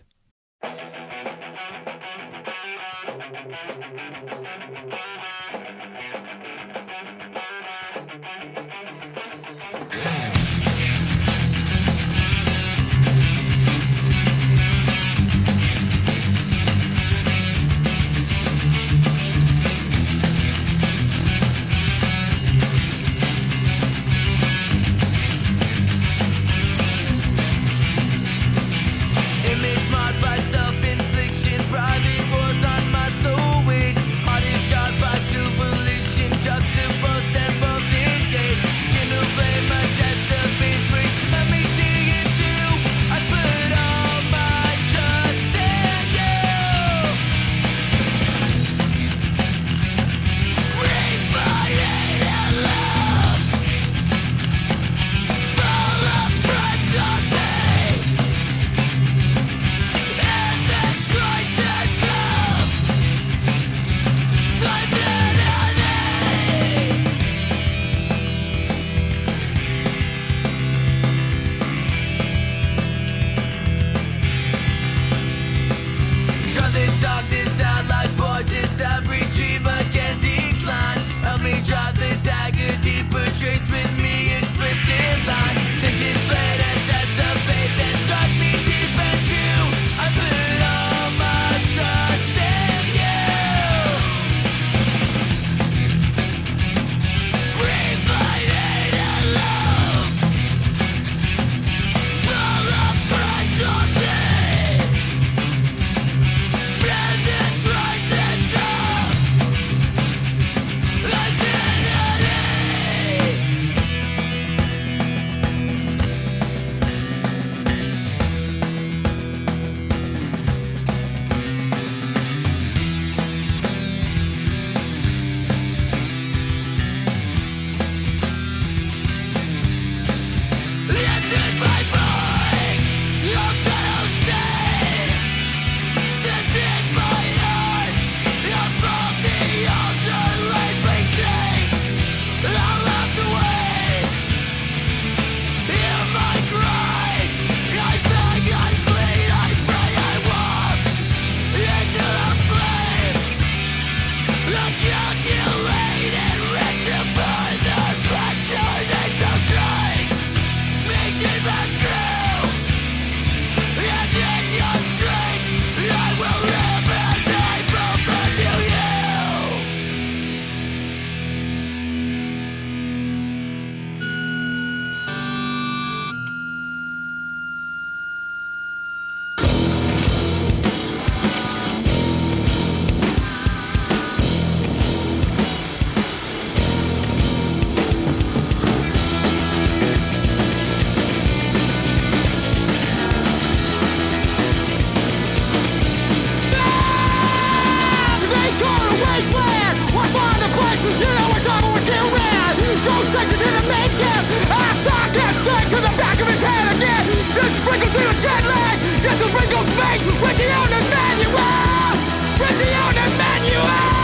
wasteland. Why find a place? You know we're talking with you, man. Go section to the main camp. I get sent to the back of his head again. Then sprinkle to the jet lag. Get the wrinkles made with the owner's manual. With the owner's manual.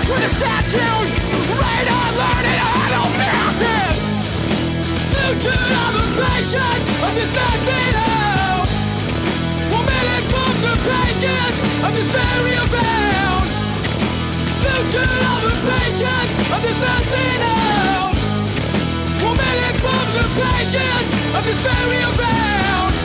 With the statues, right on learning how to melt it. Sutured on the patience of this mountain hell. 1 minute from the pages of this burial ground. Sutured on the patience of this mountain hell. 1 minute from the pages of this burial ground.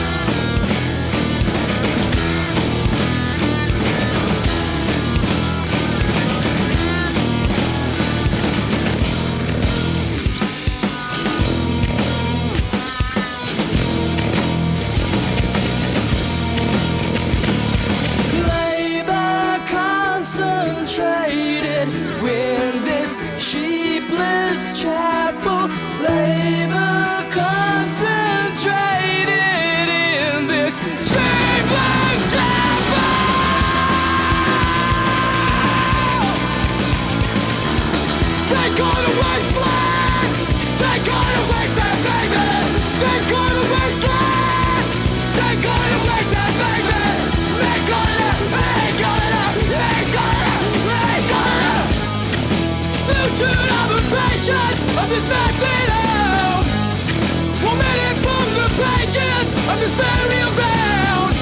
When this sheepless chapel labor concentrated in this sheepless chapel. They go to wasteland. They go to wasteland, baby. They go to wasteland. They go to wasteland, baby. They go to. Sutured on the patience of this mountain hell. 1 minute from the pages of this burial ground.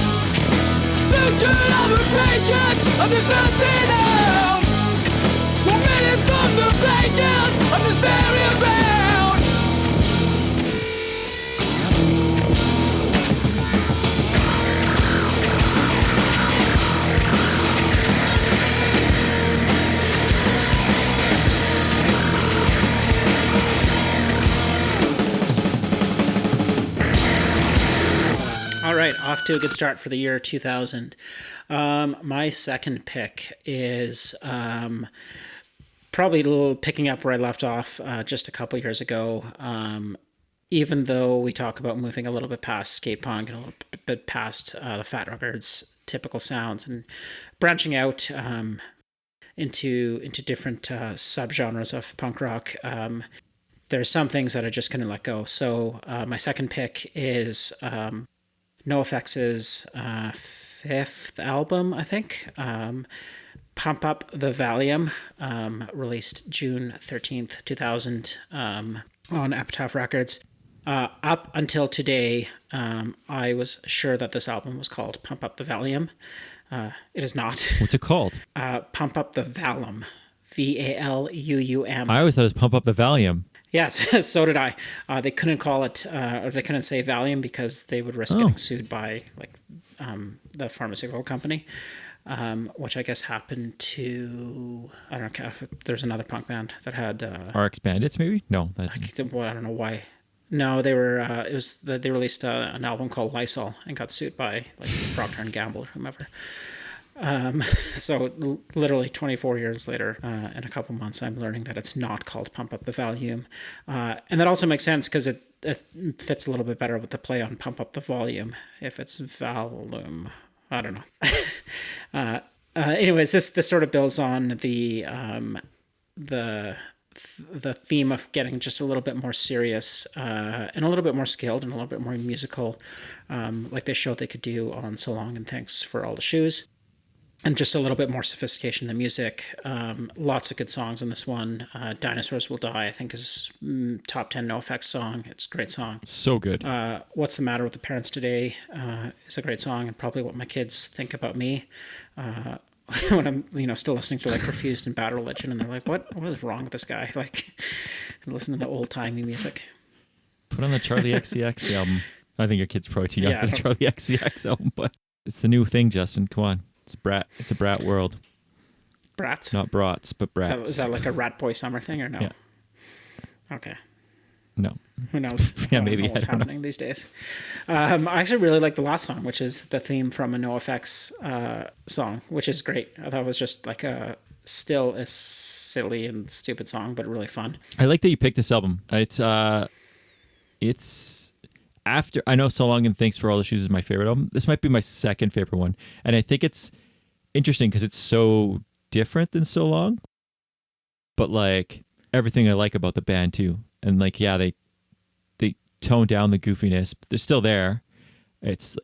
Sutured on the patience of this mountain hell. 1 minute from the pages of this burial ground. All right, off to a good start for the year 2000. My second pick is probably a little picking up where I left off just a couple years ago. Even though we talk about moving a little bit past skate punk and a little bit past the Fat Records typical sounds and branching out into different subgenres of punk rock, there's some things that I just couldn't let go. So my second pick is NOFX's fifth album, I think. Pump Up the Valium, released June 13th, 2000 on Epitaph Records. Up until today, I was sure that this album was called Pump Up the Valium. It is not. What's it called? Pump Up the Valum. Valum. I always thought it was Pump Up the Valium. Yes, so did I. They couldn't call it, or they couldn't say Valium because they would risk getting sued by the pharmaceutical company, which I guess happened to, I don't know if there's another punk band that had RX Bandits, maybe? No, I don't know why. No, they were. They released an album called Lysol and got sued by Procter and Gamble or whomever. So literally 24 years later, in a couple months, I'm learning that it's not called Pump Up the Volume. And that also makes sense because it fits a little bit better with the play on Pump Up the Volume. If it's volume, I don't know. Anyways, this sort of builds on the theme of getting just a little bit more serious and a little bit more skilled and a little bit more musical, like they showed they could do on So Long and Thanks for All the Shoes. And just a little bit more sophistication in the music. Lots of good songs in this one. Dinosaurs Will Die, I think, is top 10 NoFX song. It's a great song. So good. What's the Matter with the Parents Today is a great song, and probably what my kids think about me when I'm still listening to Refused and Bad Religion, and they're like, what is wrong with this guy? Listen to the old-timey music. Put on the Charlie XCX album. I think your kid's probably too young for the Charlie XCX album, but it's the new thing, Justin. Come on. It's a brat world. Brats? Not brats, but brats. Is that like a Rat Boy Summer thing or no? Yeah. Okay. No. Who knows? Yeah, I don't maybe. know what's I don't know. happening these days. I actually really like the last song, which is the theme from a NoFX song, which is great. I thought it was just like still a silly and stupid song, but really fun. I like that you picked this album. It's after I know So Long and Thanks for All the Shoes is my favorite album. This might be my second favorite one, and I think it's interesting because it's so different than So Long, but like everything I like about the band too, and like they tone down the goofiness, but they're still there. It's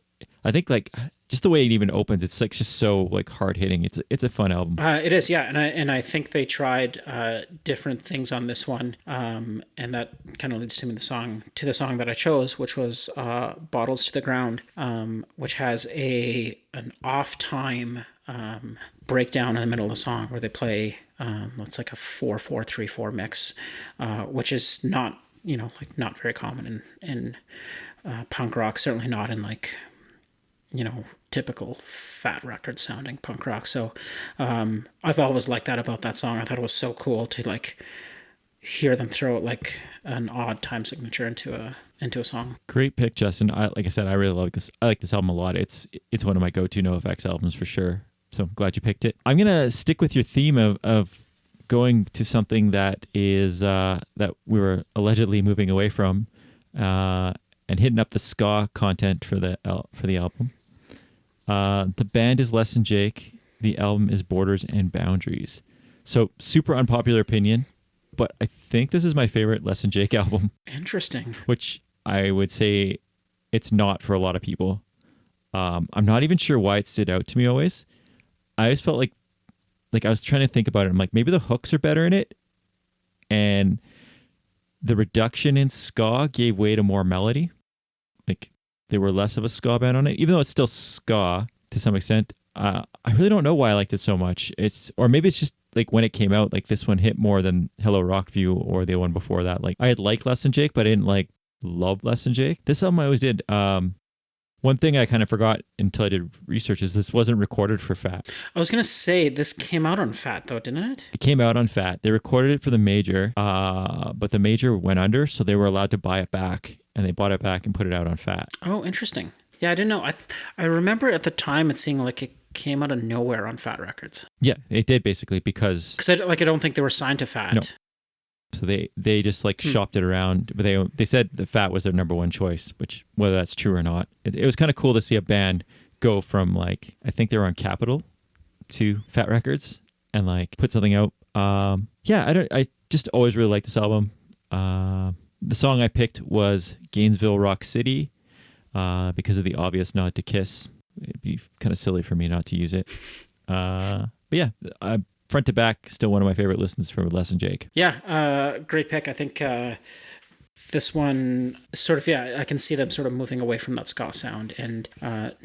I think like just the way it even opens, it's like just so like hard hitting. It's a fun album. It is, yeah, and I think they tried different things on this one, and that kind of leads to the song that I chose, which was "Bottles to the Ground," which has an off time breakdown in the middle of the song where they play it's like a 4/4/3/4 mix, which is not not very common in punk rock, certainly not in like typical Fat Record sounding punk rock. So I've always liked that about that song. I thought it was so cool to like hear them throw it like an odd time signature into a song. Great pick, Justin. Like I said, I really like this. I like this album a lot. It's one of my go-to NoFX albums for sure. So I'm glad you picked it. I'm gonna stick with your theme of going to something that is that we were allegedly moving away from, and hitting up the ska content for the album. The band is Less Than Jake. The album is Borders and Boundaries. So super unpopular opinion, but I think this is my favorite Less Than Jake album. Interesting. Which I would say it's not for a lot of people. I'm not even sure why it stood out to me always. I always felt like I was trying to think about it. I'm like, maybe the hooks are better in it, and the reduction in ska gave way to more melody. Like they were less of a ska band on it, even though it's still ska to some extent. I really don't know why I liked it so much. Or maybe it's just like when it came out, like this one hit more than Hello Rockview or the one before that. Like I had liked Less Than Jake, but I didn't like love Less Than Jake. This album I always did. One thing I kind of forgot until I did research is this wasn't recorded for Fat. I was going to say, this came out on Fat, though, didn't it? It came out on Fat. They recorded it for the Major, but the Major went under, so they were allowed to buy it back, and they bought it back and put it out on Fat. Oh, interesting. Yeah, I didn't know. I remember at the time it seemed like it came out of nowhere on Fat Records. Yeah, it did, basically, because I don't think they were signed to Fat. No. So they just like shopped it around, but they said the Fat was their number one choice, which whether that's true or not, it was kind of cool to see a band go from like I think they were on Capitol to Fat Records and like put something out. I just always really liked this album. The song I picked was Gainesville Rock City because of the obvious nod to Kiss. It'd be kind of silly for me not to use it. But yeah, front to back, still one of my favorite listens for Less Than Jake. Yeah, great pick. I think this one sort of, I can see them sort of moving away from that ska sound and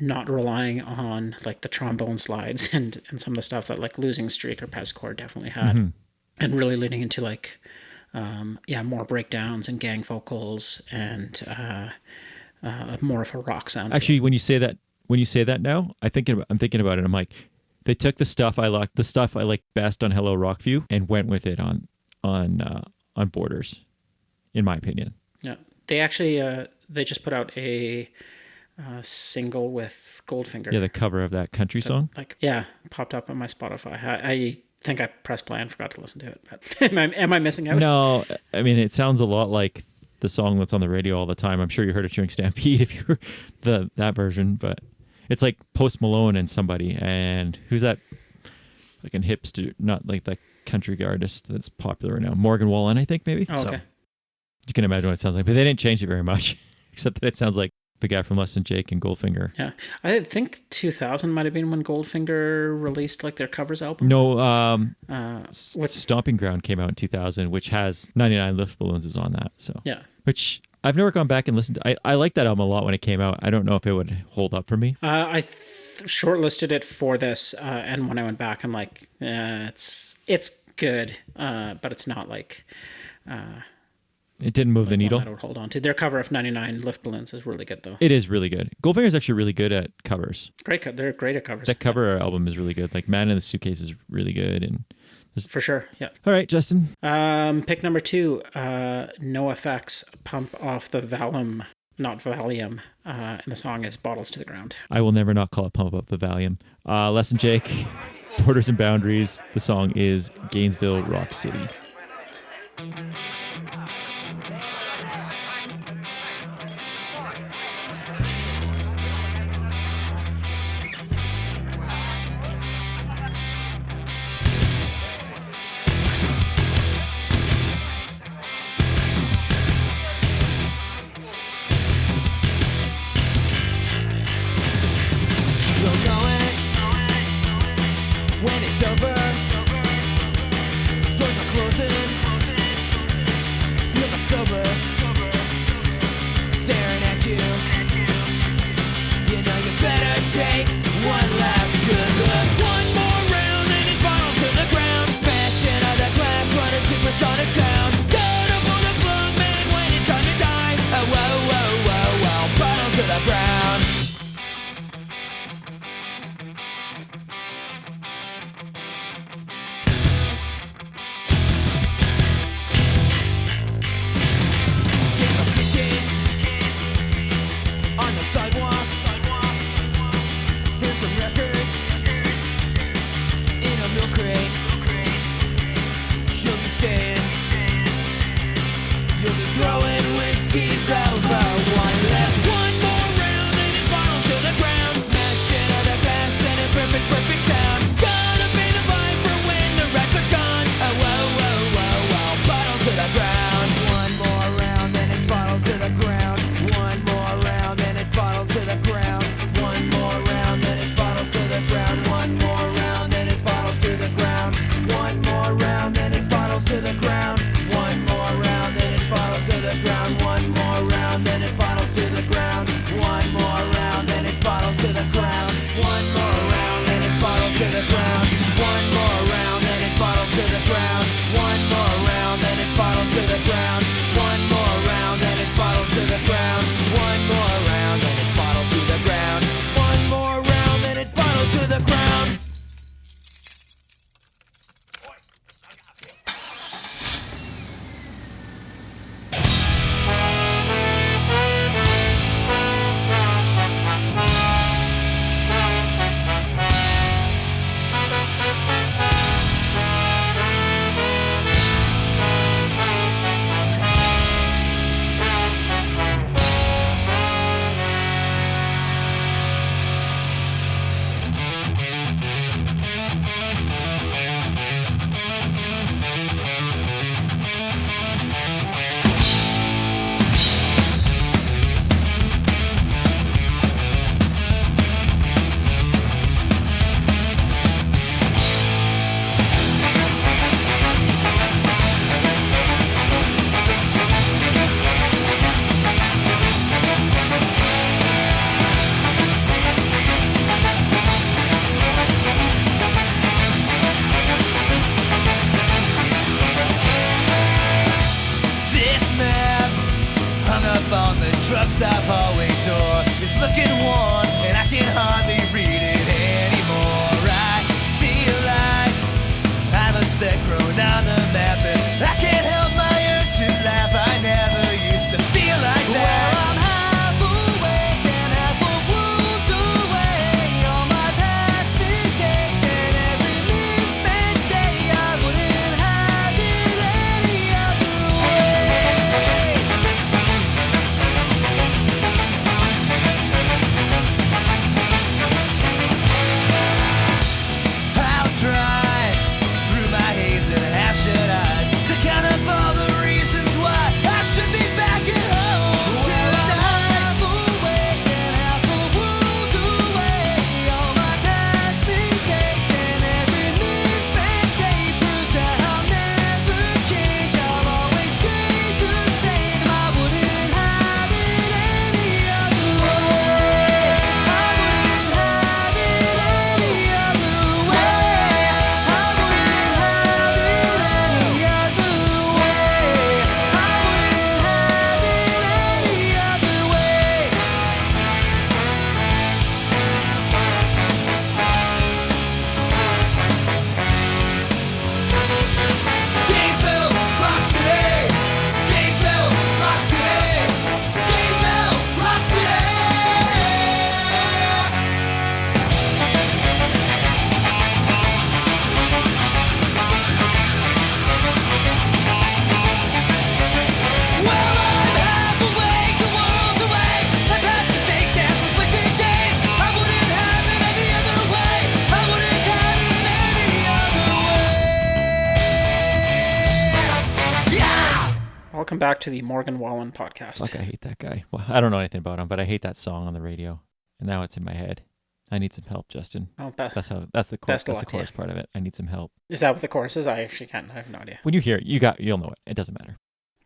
not relying on like the trombone slides and some of the stuff that like Losing Streak or Pescore definitely had, and really leaning into like more breakdowns and gang vocals and more of a rock sound. Actually, when you say that now, I'm thinking about it. I'm like, they took the stuff I liked best on Hello Rockview and went with it on Borders, in my opinion. Yeah, they actually they just put out a single with Goldfinger. Yeah, the cover of that country song. Popped up on my Spotify. I think I pressed play and forgot to listen to it. But am I missing out? No, I mean it sounds a lot like the song that's on the radio all the time. I'm sure you heard it during Stampede if you were that version, but. It's like Post Malone and somebody, and who's that? Like a hipster, not like that country artist that's popular right now. Morgan Wallen, I think maybe. Oh, okay. So you can imagine what it sounds like, but they didn't change it very much, except that it sounds like the guy from Less Than Jake and Goldfinger. Yeah, I think 2000 might have been when Goldfinger released like their covers album. No, Stomping Ground came out in 2000, which has 99 Lift Balloons is on that. So yeah, which. I've never gone back and listened to. I liked that album a lot when it came out. I don't know if it would hold up for me. I shortlisted it for this, and when I went back, I'm like, it's good, but it's not like. It didn't move the needle. I would hold on to their cover of 99 Lift Balloons is really good though. It is really good. Goldfinger's actually really good at covers. They're great at covers. That cover album is really good. Like Man in the Suitcase is really good, and For sure. Yeah. All right, Justin. Pick number 2, NOFX, Pump Off the Valium, not Valium. And the song is Bottles to the Ground. I will never not call it Pump Up the Valium. Les and Jake, Borders and Boundaries. The song is Gainesville Rock City. You'll know it when it's over. Doors are closing. Feel the sober staring at you. You know you better take one last good look. One more round and it falls to the ground. Smashing out that glass, running supersonic sound. Gotta pull the plug, man, when it's time to die. Oh, whoa, whoa, whoa, whoa, bottles to the ground. On the sidewalk, here's some records in a milk crate. She'll be staying. You'll be throwing whiskeys over one left. One more round and it falls to the ground. Smashing out the glass and a perfect sound. Gonna be the vibe for when the rats are gone. Oh, whoa, whoa, whoa, whoa, bottles to the ground. One more round and it bottles to the ground. One more round and it bottles to the ground. One more round and it bottles to the ground. One more round and it bottles to the ground. One more round and it bottles to the ground. One more round and it bottles to the ground. One more round and it bottles to the ground. One more round and it bottles to the ground. One more round and it bottles to the ground. One more round and it bottles to the ground. One more round and it bottles to the ground. One more round and it bottles to the ground. One more round and it bottles to the ground. One more round and it bottles to the ground. This map hung up on the truck stop hallway door is looking worn and I can hardly read it anymore. I feel like I'm a speck thrown on the map and I can't help my urge to laugh. I never used to feel like that. Well, I'm half awake and half a world away. All my past mistakes and every misspent day, I wouldn't have it any other way. I'll try through my haze welcome back to the Morgan Wallen podcast. Fuck, I hate that guy. Well, I don't know anything about him, but I hate that song on the radio, and now it's in my head. I need some help, Justin. Oh, That's the chorus. best of That's the luck to you. chorus part of it. I need some help. Is that what the chorus is? I actually can't. I have no idea. When you hear it, you'll know it. It doesn't matter.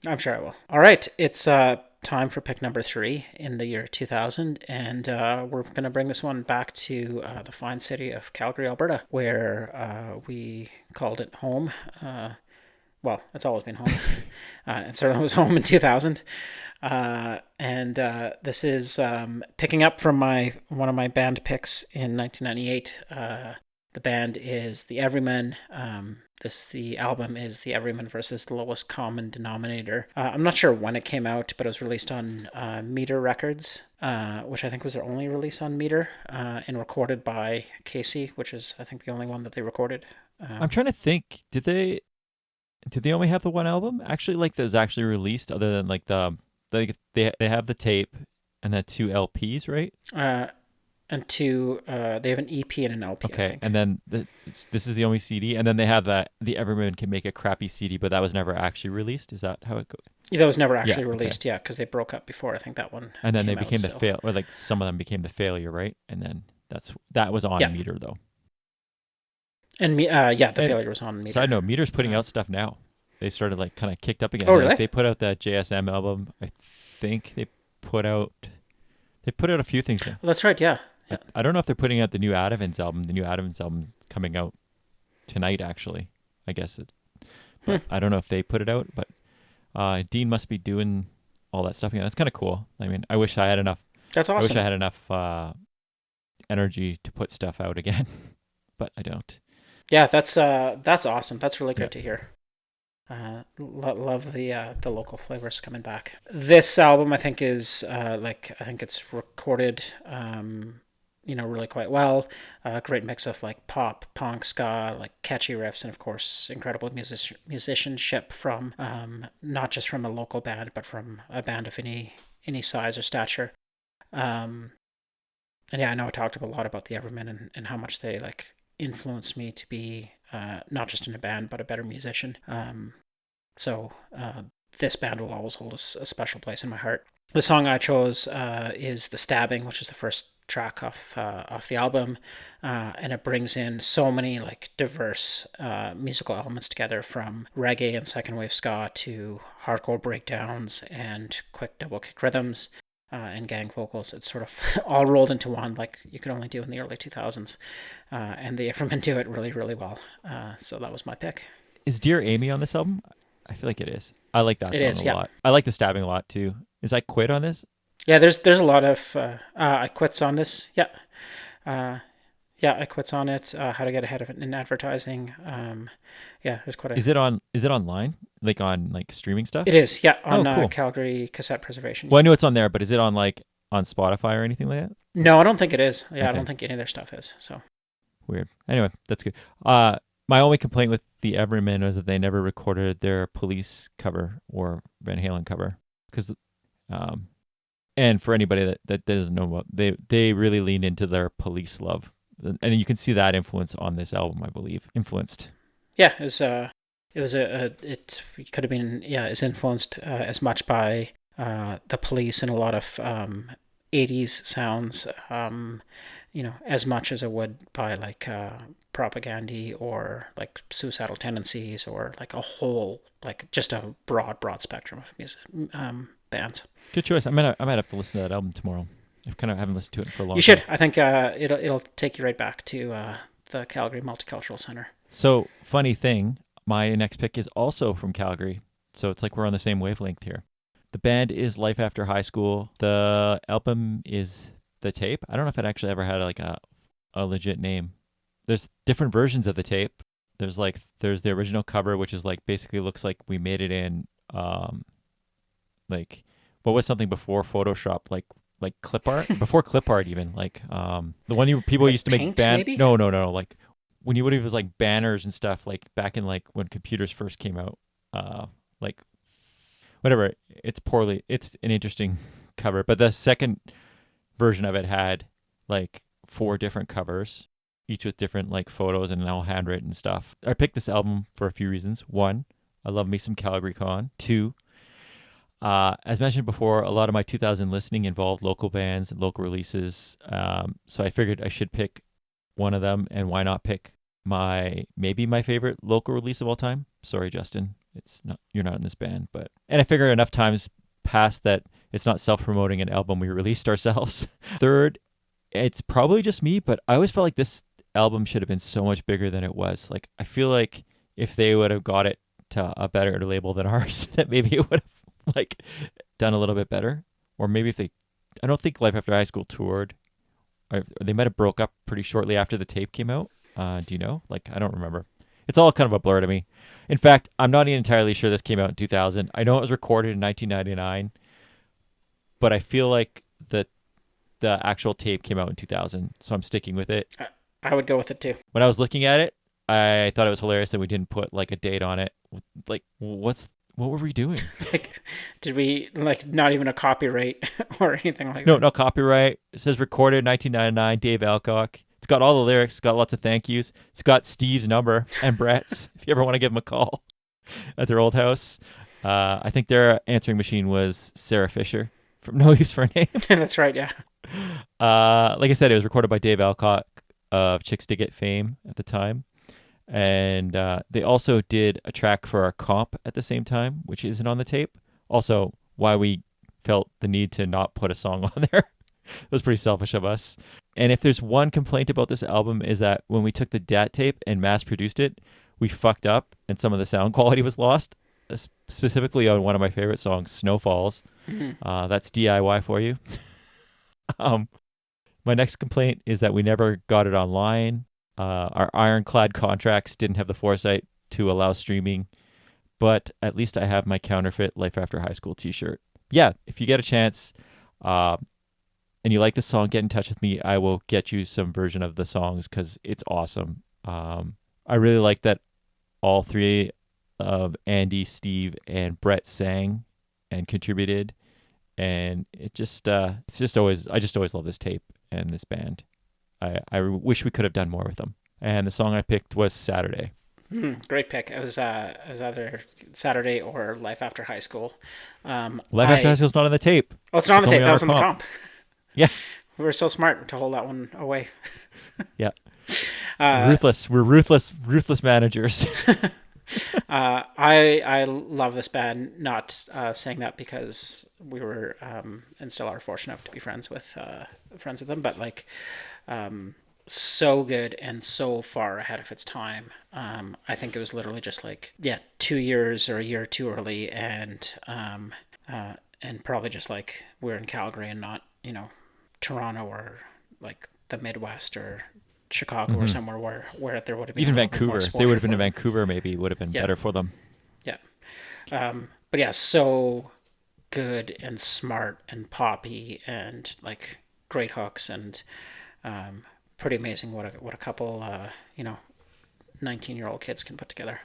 I'm sure I will. All right, it's time for pick number 3 in the year 2000, and we're going to bring this one back to the fine city of Calgary, Alberta, where we called it home. Well, it's always been home. It certainly was home in 2000. This is picking up from one of my band picks in 1998. The band is the Everymen. The album is the Everymen versus the Lowest Common Denominator. I'm not sure when it came out, but it was released on Meter Records, which I think was their only release on Meter, and recorded by Casey, which is I think the only one that they recorded. I'm trying to think. Did they only have the one album? Actually, like that was actually released, other than like they have the tape and the 2 LPs, right? And 2, they have an EP and an LP. Okay, I think. and then this is the only CD, and then they have the Everyman can make a crappy CD, but that was never actually released. Is that how it goes? Yeah, that was never actually okay. released. Yeah, because they broke up before I think that one. And then they came became out, the fail, or like some of them became the failure, right? And then that was on Meter though. And the failure was on Meter. Side note, Meter's putting out stuff now. They started like kind of kicked up again. Oh, really? Like, they put out that JSM album. I think they put out a few things now. Well, that's right. Yeah. I don't know if they're putting out the new Adamans album. The new Adamans album is coming out tonight, actually. I guess but I don't know if they put it out, but Dean must be doing all that stuff again. That's kind of cool. I mean, I wish I had enough. That's awesome. I wish I had enough energy to put stuff out again, but I don't. Yeah, that's awesome. That's really great to hear. Love the local flavors coming back. This album, I think, is I think it's recorded, really quite well. Great mix of like pop, punk, ska, like catchy riffs, and of course, incredible musicianship from not just from a local band, but from a band of any size or stature. And yeah, I know I talked a lot about the Everymen and how much they like influenced me to be not just in a band but a better musician. So this band will always hold a special place in my heart. The song I chose is "The Stabbing," which is the first track off the album, and it brings in so many like diverse musical elements together, from reggae and second wave ska to hardcore breakdowns and quick double kick rhythms. And gang vocals. It's sort of all rolled into one, like you could only do in the early 2000s. And the Everymen do it really, really well. So that was my pick. Is Dear Amy on this album? I feel like it is. I like that song a lot. I like The Stabbing a lot too. Is I Quit on this? Yeah, there's a lot of I Quits on this. Yeah. I Quits on it. How to Get Ahead of It in Advertising. There's quite a... Is it online? Like on like streaming stuff? It is, yeah, on cool. Calgary Cassette Preservation. Well, I know it's on there, but is it on like on Spotify or anything like that? No, I don't think it is. Yeah, Okay. I don't think any of their stuff is. So Weird. Anyway, that's good. My only complaint with the Everymen was that they never recorded their Police cover or Van Halen cover, because and for anybody that doesn't know what they really leaned into their Police love, and you can see that influence on this album, I believe. Influenced. yeah, it could have been, is influenced as much by the Police and a lot of 80s sounds, as much as it would by like Propaganda or like Suicidal Tendencies, or like a whole, like just a broad spectrum of music bands. Good choice. I might have to listen to that album tomorrow. I kind of haven't listened to it for a long time. You should. I think it'll take you right back to the Calgary Multicultural Center. So, funny thing, my next pick is also from Calgary. So it's like we're on the same wavelength here. The band is Life After High School. The album is The Tape. I don't know if it actually ever had like a legit name. There's different versions of The Tape. There's the original cover, which is like basically looks like we made it in like what was something before Photoshop, like clip art, before clip art even, like the one people like used to make paint, maybe? No, like when you would have like banners and stuff, like back in like when computers first came out, like whatever. It's an interesting cover, but the second version of it had like 4 different covers, each with different like photos and all handwritten stuff. I picked this album for a few reasons. 1, I love me some Calgary Con. 2, As mentioned before, a lot of my 2000 listening involved local bands and local releases. So I figured I should pick one of them, and why not pick maybe my favorite local release of all time? Sorry, Justin, you're not in this band, and I figure enough times passed that it's not self-promoting an album we released ourselves. Third, it's probably just me, but I always felt like this album should have been so much bigger than it was. Like, I feel like if they would have got it to a better label than ours, that maybe it would have like done a little bit better. Or maybe I don't think Life After High School toured. Or they might have broke up pretty shortly after the tape came out. Do you know? Like, I don't remember. It's all kind of a blur to me. In fact, I'm not even entirely sure this came out in 2000. I know it was recorded in 1999, but I feel like the actual tape came out in 2000, so I'm sticking with it. I would go with it too. When I was looking at it, I thought it was hilarious that we didn't put like a date on it. Like, what were we doing? Like, did we not even a copyright or anything like No, that? no copyright. It says recorded 1999, Dave Alcock. It's got all the lyrics. It's got lots of thank yous. It's got Steve's number and Brett's if you ever want to give them a call at their old house. I think their answering machine was Sarah Fisher from No Use for a Name. That's right, yeah. Like I said, it was recorded by Dave Alcock of Chicks to Get fame at the time. And they also did a track for our comp at the same time, which isn't on the tape. Also, why we felt the need to not put a song on there. It was pretty selfish of us. And if there's one complaint about this album is that when we took the DAT tape and mass produced it, we fucked up and some of the sound quality was lost, specifically on one of my favorite songs, Snowfalls. Mm-hmm. That's DIY for you. My next complaint is that we never got it online. Our ironclad contracts didn't have the foresight to allow streaming, but at least I have my counterfeit Life After High School t-shirt. Yeah, if you get a chance and you like the song, get in touch with me. I will get you some version of the songs because it's awesome. I really like that all three of Andy, Steve, and Brett sang and contributed, and I just always love this tape and this band. I wish we could have done more with them. And the song I picked was Saturday. Great pick. It was either Saturday or Life After High School. Life After High School's not on the tape. Oh, it's not on the tape. That was on the comp. comp. Yeah. We were so smart to hold that one away. Yeah. Ruthless. We're ruthless managers. I love this band, not saying that because we were and still are fortunate enough to be friends with them, but so good and so far ahead of its time. I think it was literally just 2 years or a year too early, and probably just we're in Calgary and not Toronto or the Midwest or Chicago or somewhere where there would have been even Vancouver. If they would have been in Vancouver, maybe it would have been better for them. Yeah. But yeah, so good and smart and poppy and great hooks and pretty amazing what a couple 19-year-old kids can put together.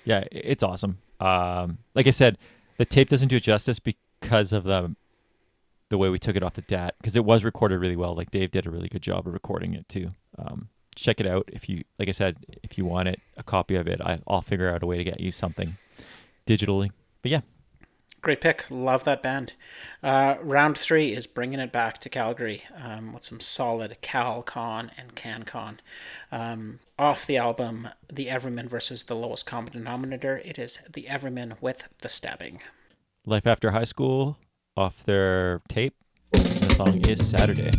Yeah, it's awesome. Like I said, the tape doesn't do it justice because of the way we took it off the DAT, because it was recorded really well. Dave did a really good job of recording it too. Check it out if you, like I said, if you want a copy of it, I'll figure out a way to get you something digitally. But yeah. Great pick. Love that band. Round 3 is bringing it back to Calgary with some solid CalCon and CanCon. Off the album, The Everymen versus the Lowest Common Denominator, it is The Everymen with The Stabbing. Life After High School off their tape. The song is Saturday.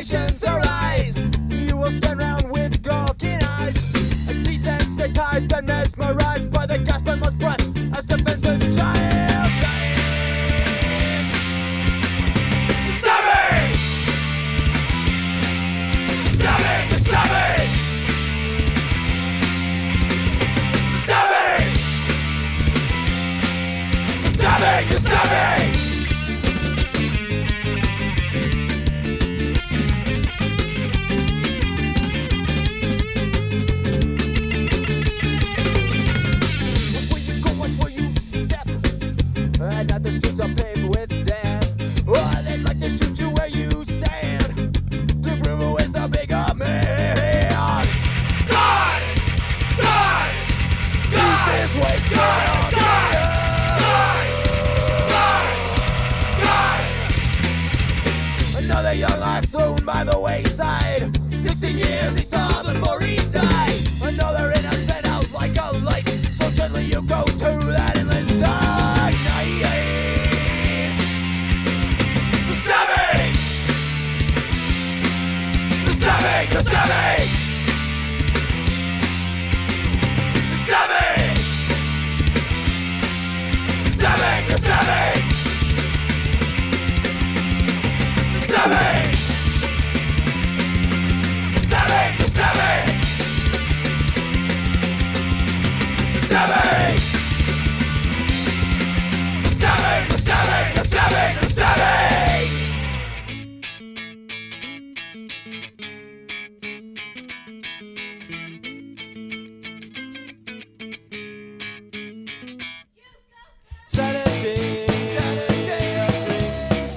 situations arise, you will stand round with gawking eyes, desensitized and mesmerized by the gasp and lost breath as defenseless child dies. Stabbing! Stabbing! Stabbing! Stabbing! Stabbing! Stabbing! And now the streets are paved with death. Oh, they'd like to shoot you where you stand to prove who is the bigger man. Die! Die! Die! This wasted on die! Die! Die! Die! Another young life thrown by the wayside. 16 years he saw before he died. Another innocent out like a light. So gently you go to that endless dark night. The stabbing! The stabbing! The stabbing! The stabbing! The stabbing! The stabbing! The stabbing! The stabbing! The stabbing! The stabbing! The stabbing! The stabbing! The stabbing! The stabbing! Saturday, Saturday, I'll drink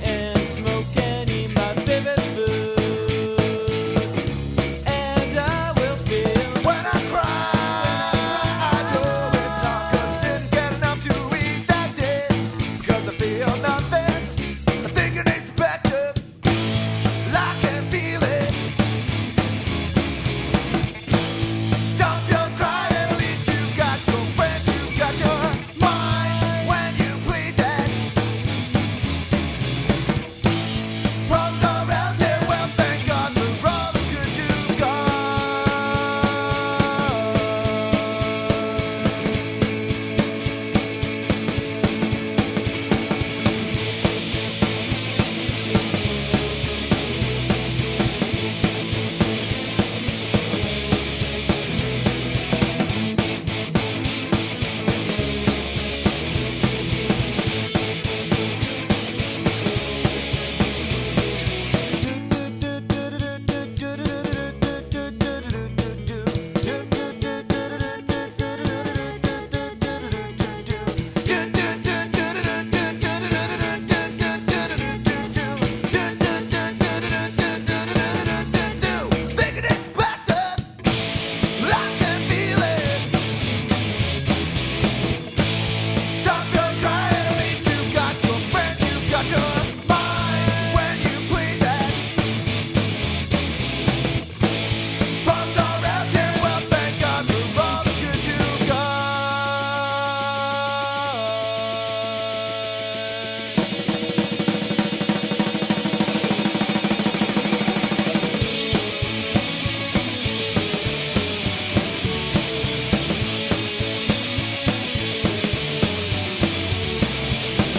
and smoke and eat my favorite food, and I will feel when I cry. I know it's not 'cause I didn't get enough to eat that day, 'cause I feel nothing. I think it needs back up. I can feel it. Stop your crying, at least you got your friends, you got your mind when you plead that. Problems around here, well, thank God for all the good you've got. Thinking it's backed up, I can feel it. Stop your crying, at least you got your friends, you got your mind when you plead that. Problems around here, well, thank God for all the good you got.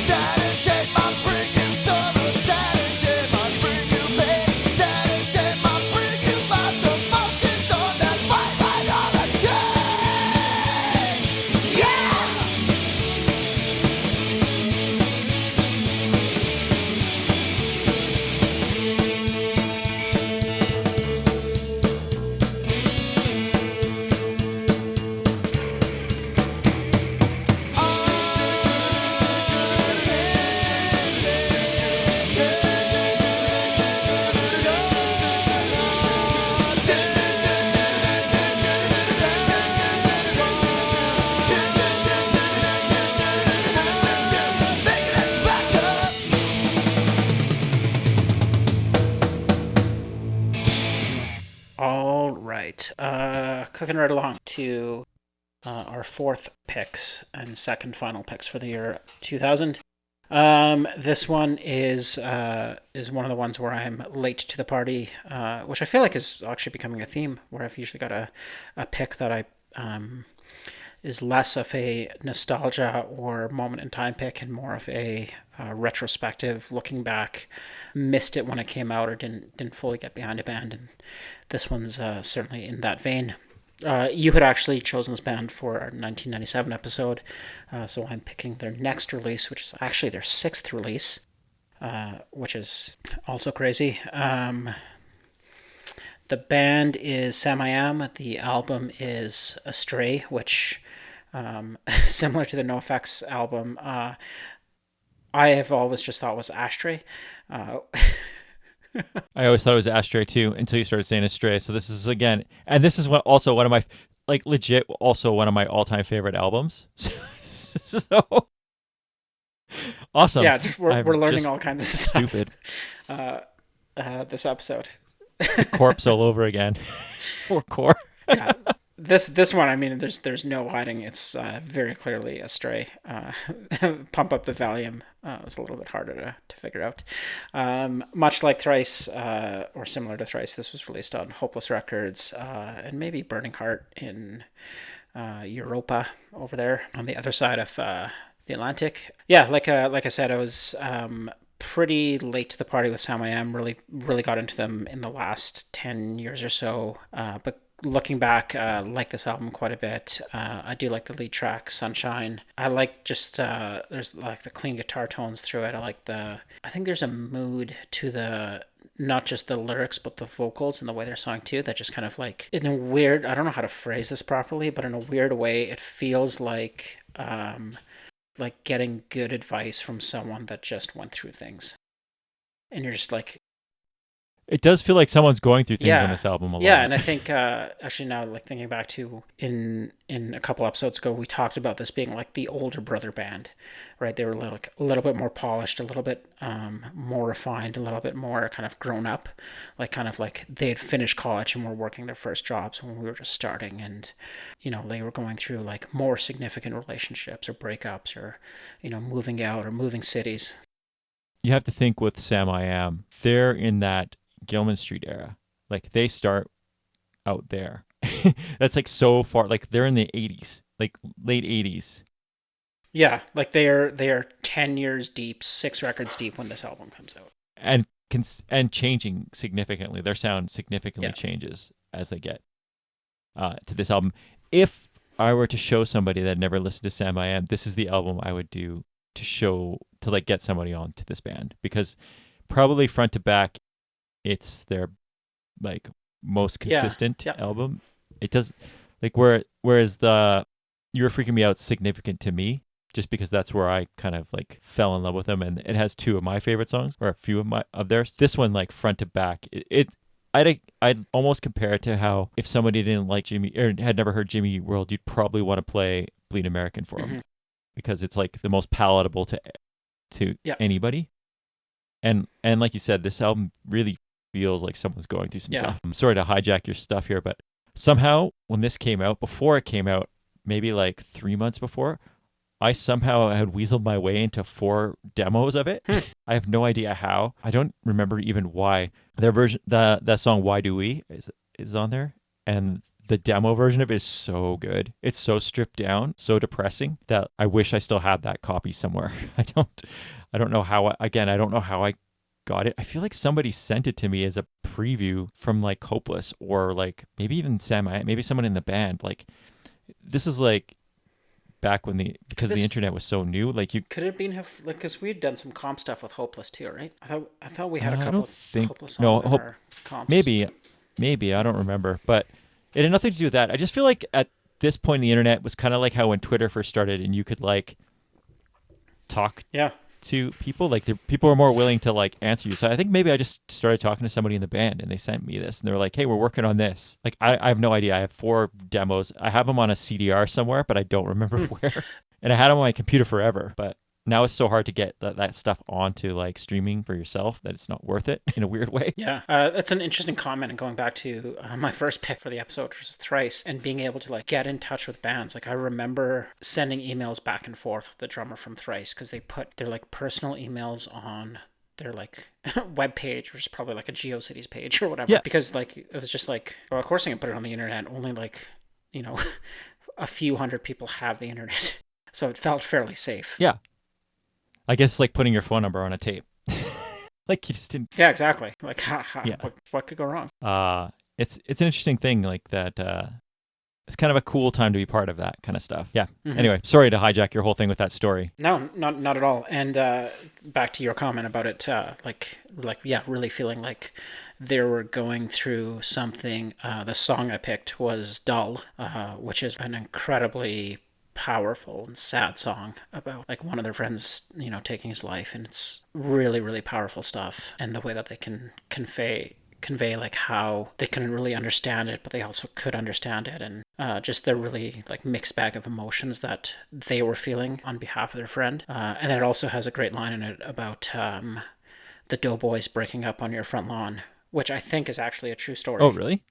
Saturday might bring you sorrow, Saturday might bring you pain, Saturday might bring you back the focus on that fight right on again. Yeah! All right. Cooking right along to our fourth picks and second final picks for the year 2000. This one is one of the ones where I'm late to the party, which I feel like is actually becoming a theme. Where I've usually got a pick that I is less of a nostalgia or moment in time pick and more of a retrospective, looking back, missed it when it came out or didn't fully get behind a band, and this one's certainly in that vein. You had actually chosen this band for our 1997 episode, so I'm picking their next release, which is actually their sixth release, which is also crazy. The band is Samiam. The album is Astray, which, similar to the NoFX album, I have always just thought was Ashtray. I always thought it was Ashtray too until you started saying Astray. So this is again, and this is also one of my, like, legit also one of my all-time favorite albums. So awesome. Yeah, we're learning just all kinds of stuff. stupid. This episode. Corpse all over again. Or core. Yeah. This one, I mean, there's no hiding. It's very clearly Astray. Pump Up the Volume was a little bit harder to figure out. Much like Thrice, or similar to Thrice, this was released on Hopeless Records and maybe Burning Heart in Europa over there on the other side of the Atlantic. Yeah, like I said, I was pretty late to the party with Sam I Am. Really got into them in the last 10 years or so. But looking back, like this album quite a bit. I do like the lead track, Sunshine. I like just, there's like the clean guitar tones through it. I think there's a mood to the, not just the lyrics, but the vocals and the way they're sung too, that just kind of like, in a weird, I don't know how to phrase this properly, but in a weird way, it feels like getting good advice from someone that just went through things. And you're just like, It does feel like someone's going through things on this album a lot. yeah, and I think actually now, like thinking back to in a couple episodes ago, we talked about this being like the older brother band, right? They were like a little bit more polished, a little bit more refined, a little bit more kind of grown up, like kind of like they had finished college and were working their first jobs when we were just starting, and they were going through like more significant relationships or breakups or moving out or moving cities. You have to think with Sam I Am, they're in that Gilman Street era. Like they start out there. That's like so far, like they're in the 80s, like late 80s. Yeah, like they are 10 years deep, 6 records deep when this album comes out. And changing significantly. Their sound significantly changes as they get to this album. If I were to show somebody that never listened to Sam I Am, this is the album I would do to like get somebody on to this band, because probably front to back it's their like most consistent album. It does like whereas the You Were Freaking Me Out's significant to me just because that's where I kind of like fell in love with them, and it has 2 of my favorite songs, or a few of theirs. This one, like front to back, I'd almost compare it to how if somebody didn't like Jimmy or had never heard Jimmy Eat World, you'd probably want to play Bleed American for them, because it's like the most palatable to anybody. And like you said, this album really feels like someone's going through some stuff. I'm sorry to hijack your stuff here, but somehow when this came out, before it came out, maybe like 3 months before, I somehow had weaseled my way into 4 demos of it. I have no idea how. I don't remember even why. Their version, that song "Why Do We" is on there, and the demo version of it is so good. It's so stripped down, so depressing that I wish I still had that copy somewhere. I don't know how. I don't know how I got it. I feel like somebody sent it to me as a preview from like Hopeless, or like maybe even maybe someone in the band. Like this is like back when the internet was so new. Like you could it been like, because we'd done some comp stuff with Hopeless too, right? I thought we had a couple of Hopeless songs in our comps. Maybe I don't remember, but it had nothing to do with that. I just feel like at this point the internet was kind of like how when Twitter first started and you could like talk to people, like people were more willing to like answer you. So I think maybe I just started talking to somebody in the band and they sent me this and they were like, hey, we're working on this. Like I have no idea. I have 4 demos. I have them on a CDR somewhere, but I don't remember where. And I had them on my computer forever, but now it's so hard to get that stuff onto like streaming for yourself that it's not worth it in a weird way. Yeah, that's an interesting comment. And going back to my first pick for the episode, which was Thrice, and being able to like get in touch with bands. Like I remember sending emails back and forth with the drummer from Thrice because they put their like personal emails on their like web page, which is probably like a GeoCities page or whatever. Yeah. Because like it was just like, well, of course I can put it on the internet. Only like, a few hundred people have the internet, so it felt fairly safe. Yeah. I guess it's like putting your phone number on a tape. Like you just didn't. Yeah, exactly. Like, Yeah. what could go wrong? It's an interesting thing like that. It's kind of a cool time to be part of that kind of stuff. Yeah. Mhm. Anyway, sorry to hijack your whole thing with that story. No, not at all. And back to your comment about it, really feeling like they were going through something. The song I picked was "Dull," which is an incredibly powerful and sad song about like one of their friends, taking his life, and it's really, really powerful stuff. And the way that they can convey like how they couldn't really understand it, but they also could understand it, and just the really like mixed bag of emotions that they were feeling on behalf of their friend. And then it also has a great line in it about the doughboys breaking up on your front lawn, which I think is actually a true story. Oh, really?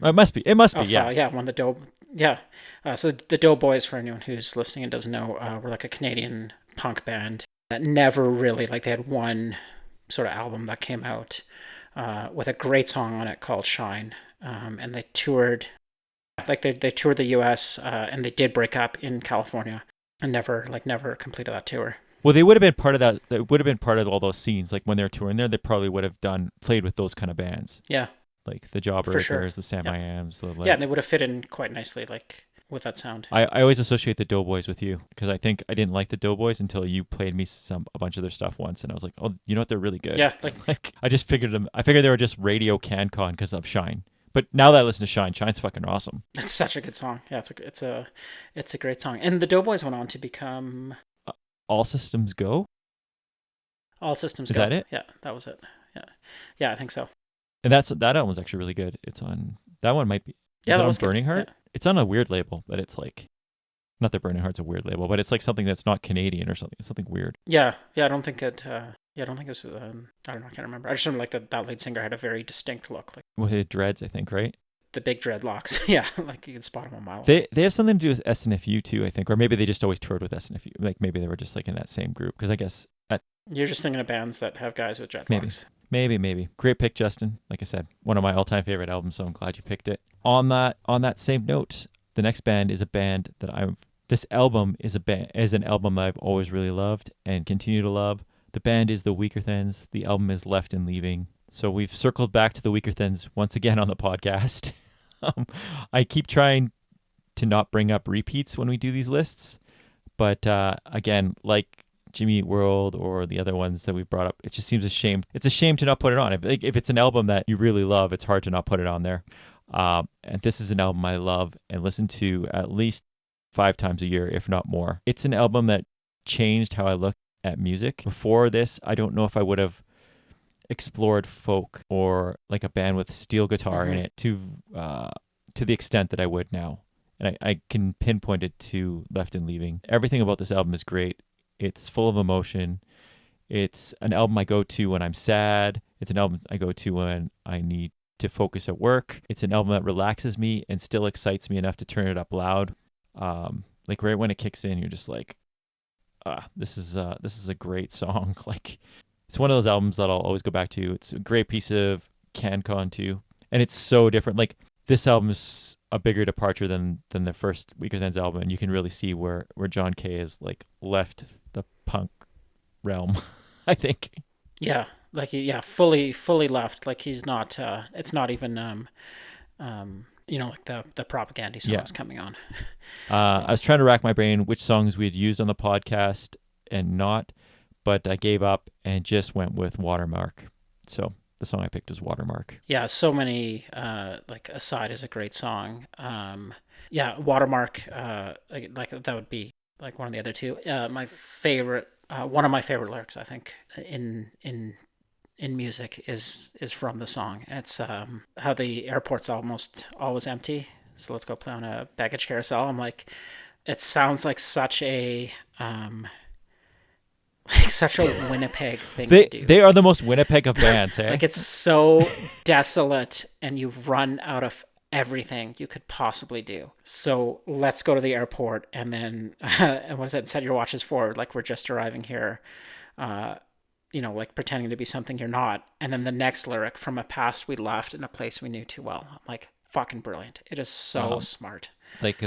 It must be. It must be. Yeah. So the Doughboys, for anyone who's listening and doesn't know, were like a Canadian punk band that never really, like, they had one sort of album that came out with a great song on it called Shine. And they toured, like they toured the US, and they did break up in California and never completed that tour. Well, they would have been part of that. They would have been part of all those scenes. Like when they were touring there, they probably would have played with those kind of bands. Yeah. Like the Jawbreakers, For sure. the Samiams. Yeah, and they would have fit in quite nicely, like, with that sound. I always associate the Doughboys with you because I think I didn't like the Doughboys until you played me a bunch of their stuff once, and I was like, oh, you know what? They're really good. Yeah, like I just figured them. I figured they were just radio CanCon because of Shine. But now that I listen to Shine, Shine's fucking awesome. It's such a good song. Yeah, it's a great song. And the Doughboys went on to become All Systems Go. All Systems Is Go. that it? Yeah, that was it. Yeah, I think so. And that album was actually really good. It's on that one might be. Yeah, that that on was good. Burning Heart. Yeah. It's on a weird label, but it's like, not that Burning Heart's a weird label, but it's like something that's not Canadian or something. It's something weird. Yeah. I don't think it. I don't think it was. I don't know. I can't remember. I just remember like that lead singer had a very distinct look, like Well, his dreads, I think, right? the big dreadlocks. Yeah, like you can spot him a mile. They have something to do with SNFU too, I think, or maybe they just always toured with SNFU. Like maybe they were just like in that same group. Because I guess You're just thinking of bands that have guys with dreadlocks. maybe. Great pick, Justin. Like I said, one of my all-time favorite albums. So I'm glad you picked it. On that same note, the next band is a band that This album is an album that I've always really loved and continue to love. The band is The Weakerthans. The album is Left and Leaving. So we've circled back to The Weakerthans once again on the podcast. I keep trying to not bring up repeats when we do these lists, but again, like Jimmy Eat World or the other ones that we've brought up, it just seems a shame. It's a shame to not put it on. If it's an album that you really love, it's hard to not put it on there. And this is an album I love and listen to at least 5 times a year, if not more. It's an album that changed how I look at music. Before this, I don't know if I would have explored folk or like a band with steel guitar in it to the extent that I would now. And I can pinpoint it to Left and Leaving. Everything about this album is great. It's full of emotion. It's an album I go to when I'm sad. It's an album I go to when I need to focus at work. It's an album that relaxes me and still excites me enough to turn it up loud. Like right when it kicks in, you're just like, this is a great song. Like it's one of those albums that I'll always go back to. It's a great piece of CanCon too. And it's so different. Like this album is a bigger departure than the first Weakerthans album. And you can really see where John Kay has like left the punk realm, I think. Yeah. Like, yeah, fully left. Like he's not, it's not even, like the propaganda songs coming on. I was trying to rack my brain which songs we had used on the podcast and not, but I gave up and just went with Watermark. So the song I picked was Watermark. Yeah, so many, like Aside is a great song. Watermark, like that would be like one of the other two. My favorite, one of my favorite lyrics, I think, in music is from the song. And it's how the airport's almost always empty, so let's go play on a baggage carousel. I'm like, it sounds like such a like such a Winnipeg thing to do. They are the most Winnipeg of bands, eh? Like it's so desolate and you've run out of everything you could possibly do. So let's go to the airport and then, and what is it? Set your watches forward. Like we're just arriving here, like pretending to be something you're not. And then the next lyric, from a past we left in a place we knew too well. I'm like, fucking brilliant. It is so smart. Like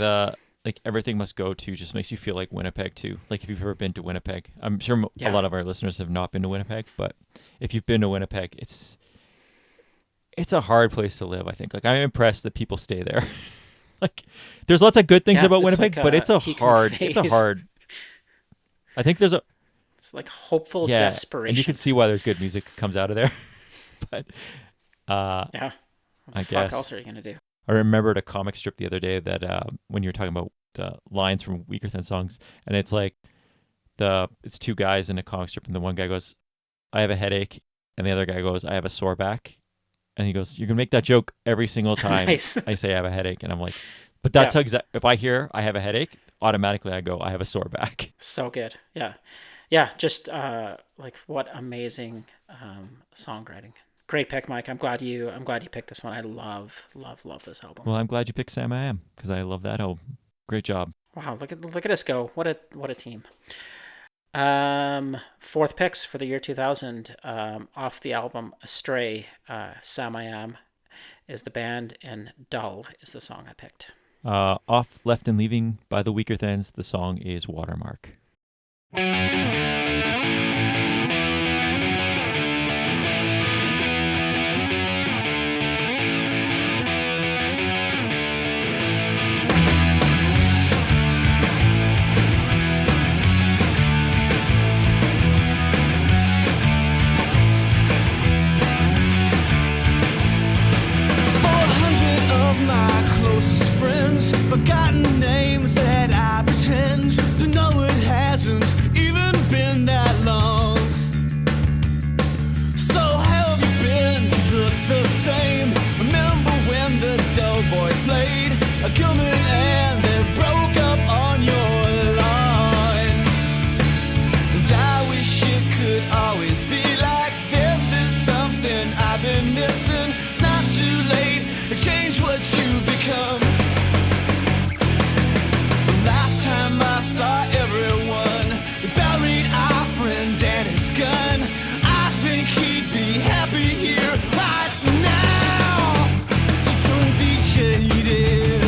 everything must go to just makes you feel like Winnipeg too. Like if you've ever been to Winnipeg, I'm sure a lot of our listeners have not been to Winnipeg, but if you've been to Winnipeg, it's a hard place to live. I think. Like I'm impressed that people stay there. Like there's lots of good things about Winnipeg, but it's a hard. I think it's like hopeful desperation, and you can see why there's good music that comes out of there. But what the fuck else are you gonna do? I remembered a comic strip the other day that when you were talking about lines from Weakerthans songs, and it's like it's two guys in a comic strip, and the one guy goes, "I have a headache," and the other guy goes, "I have a sore back," and he goes, "You can make that joke every single time Nice. I say I have a headache," and I'm like, "But that's how if I hear I have a headache, automatically I go, I have a sore back." So good, yeah. Just like what amazing songwriting. Great pick, Mike. I'm glad you picked this one. I love this album. Well, I'm glad you picked Samiam because I love that album. Great job. Wow, look at us go. What a team. Fourth picks for the year 2000 off the album Astray. Samiam is the band and Dull is the song I picked. Off Left and Leaving by the Weakerthans, the song is Watermark. Forgotten names that I pretend to know it hasn't even been that long. So how have you been? You look the same. Remember when the Doughboys played a coming and they broke up on your lawn? And I wish it could always be like this. Is something I've been missing. It's not too late to change what you become. I saw everyone. We buried our friend and his gun. I think he'd be happy here right now. So don't be jaded.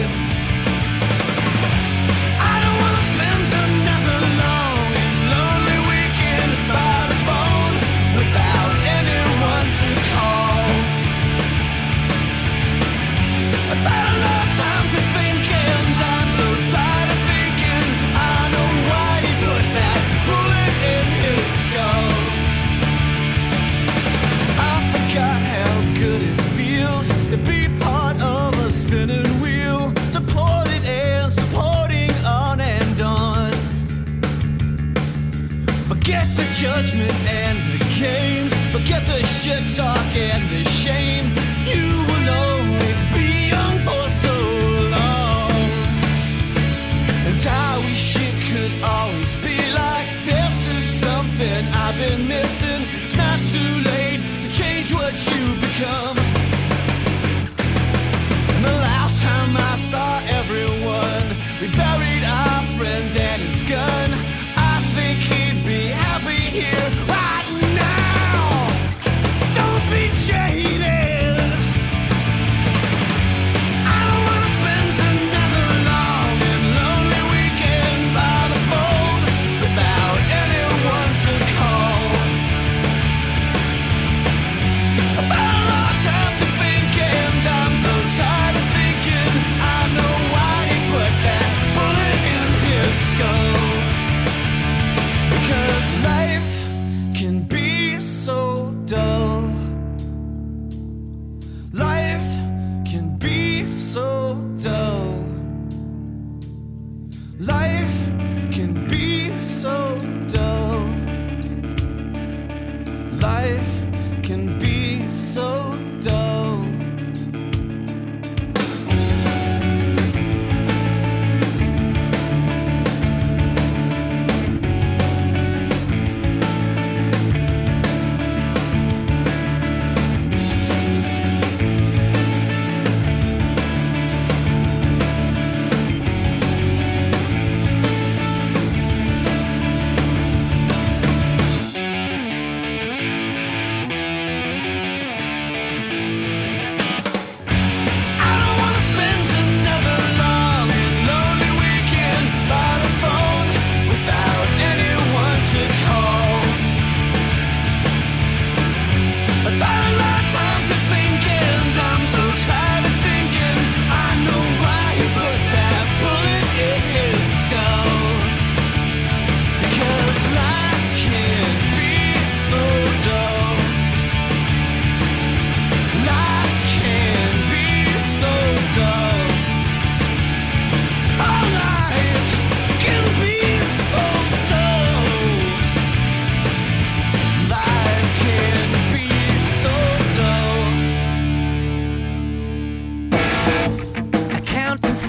I don't want to spend another long and lonely weekend by the phone without anyone to call. I've had a lot of time to think and I'm so tired of thinking. I know why he put that bullet in his skull. I forgot how good it feels to be part of a spinning wheel, supported and supporting on and on. Forget the judgment and the games, forget the shit talk and the shame. You will only be young for so long. And I wish it could always be like this. Is something I've been missing. It's not too late to change what you become. And the last time I saw everyone, we buried our friend and his gun. I think he'd be happy here right now. Don't be jaded. I don't want to spend another long and lonely weekend by the phone without anyone to call. I've had a lot of time to think and I'm so tired of thinking. I know why he put that bullet in his skull. Because life can be so dull. Life can be so dull. Life can be so dull. Life can be so dull.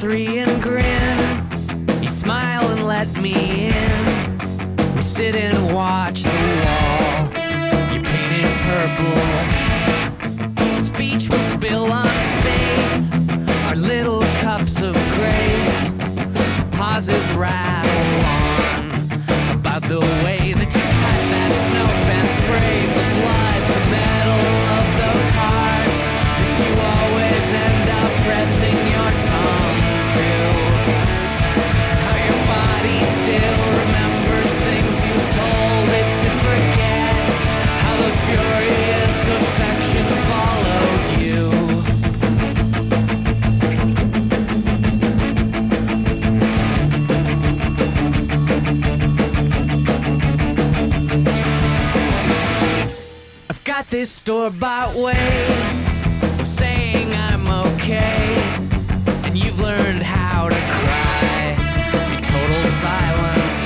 3 and grin. You smile and let me in. We sit and watch the wall. You paint it purple. Speech will spill on space. Our little cups of grace. The pauses rattle on about the way that you cut that snow fence. Brave the blood, the metal of those hearts that you always end up pressing your tongue to. How your body still remembers things you told it to forget. How those furious affections followed you. I've got this store-bought way of saying I'm okay, and you've learned how to cry in total silence.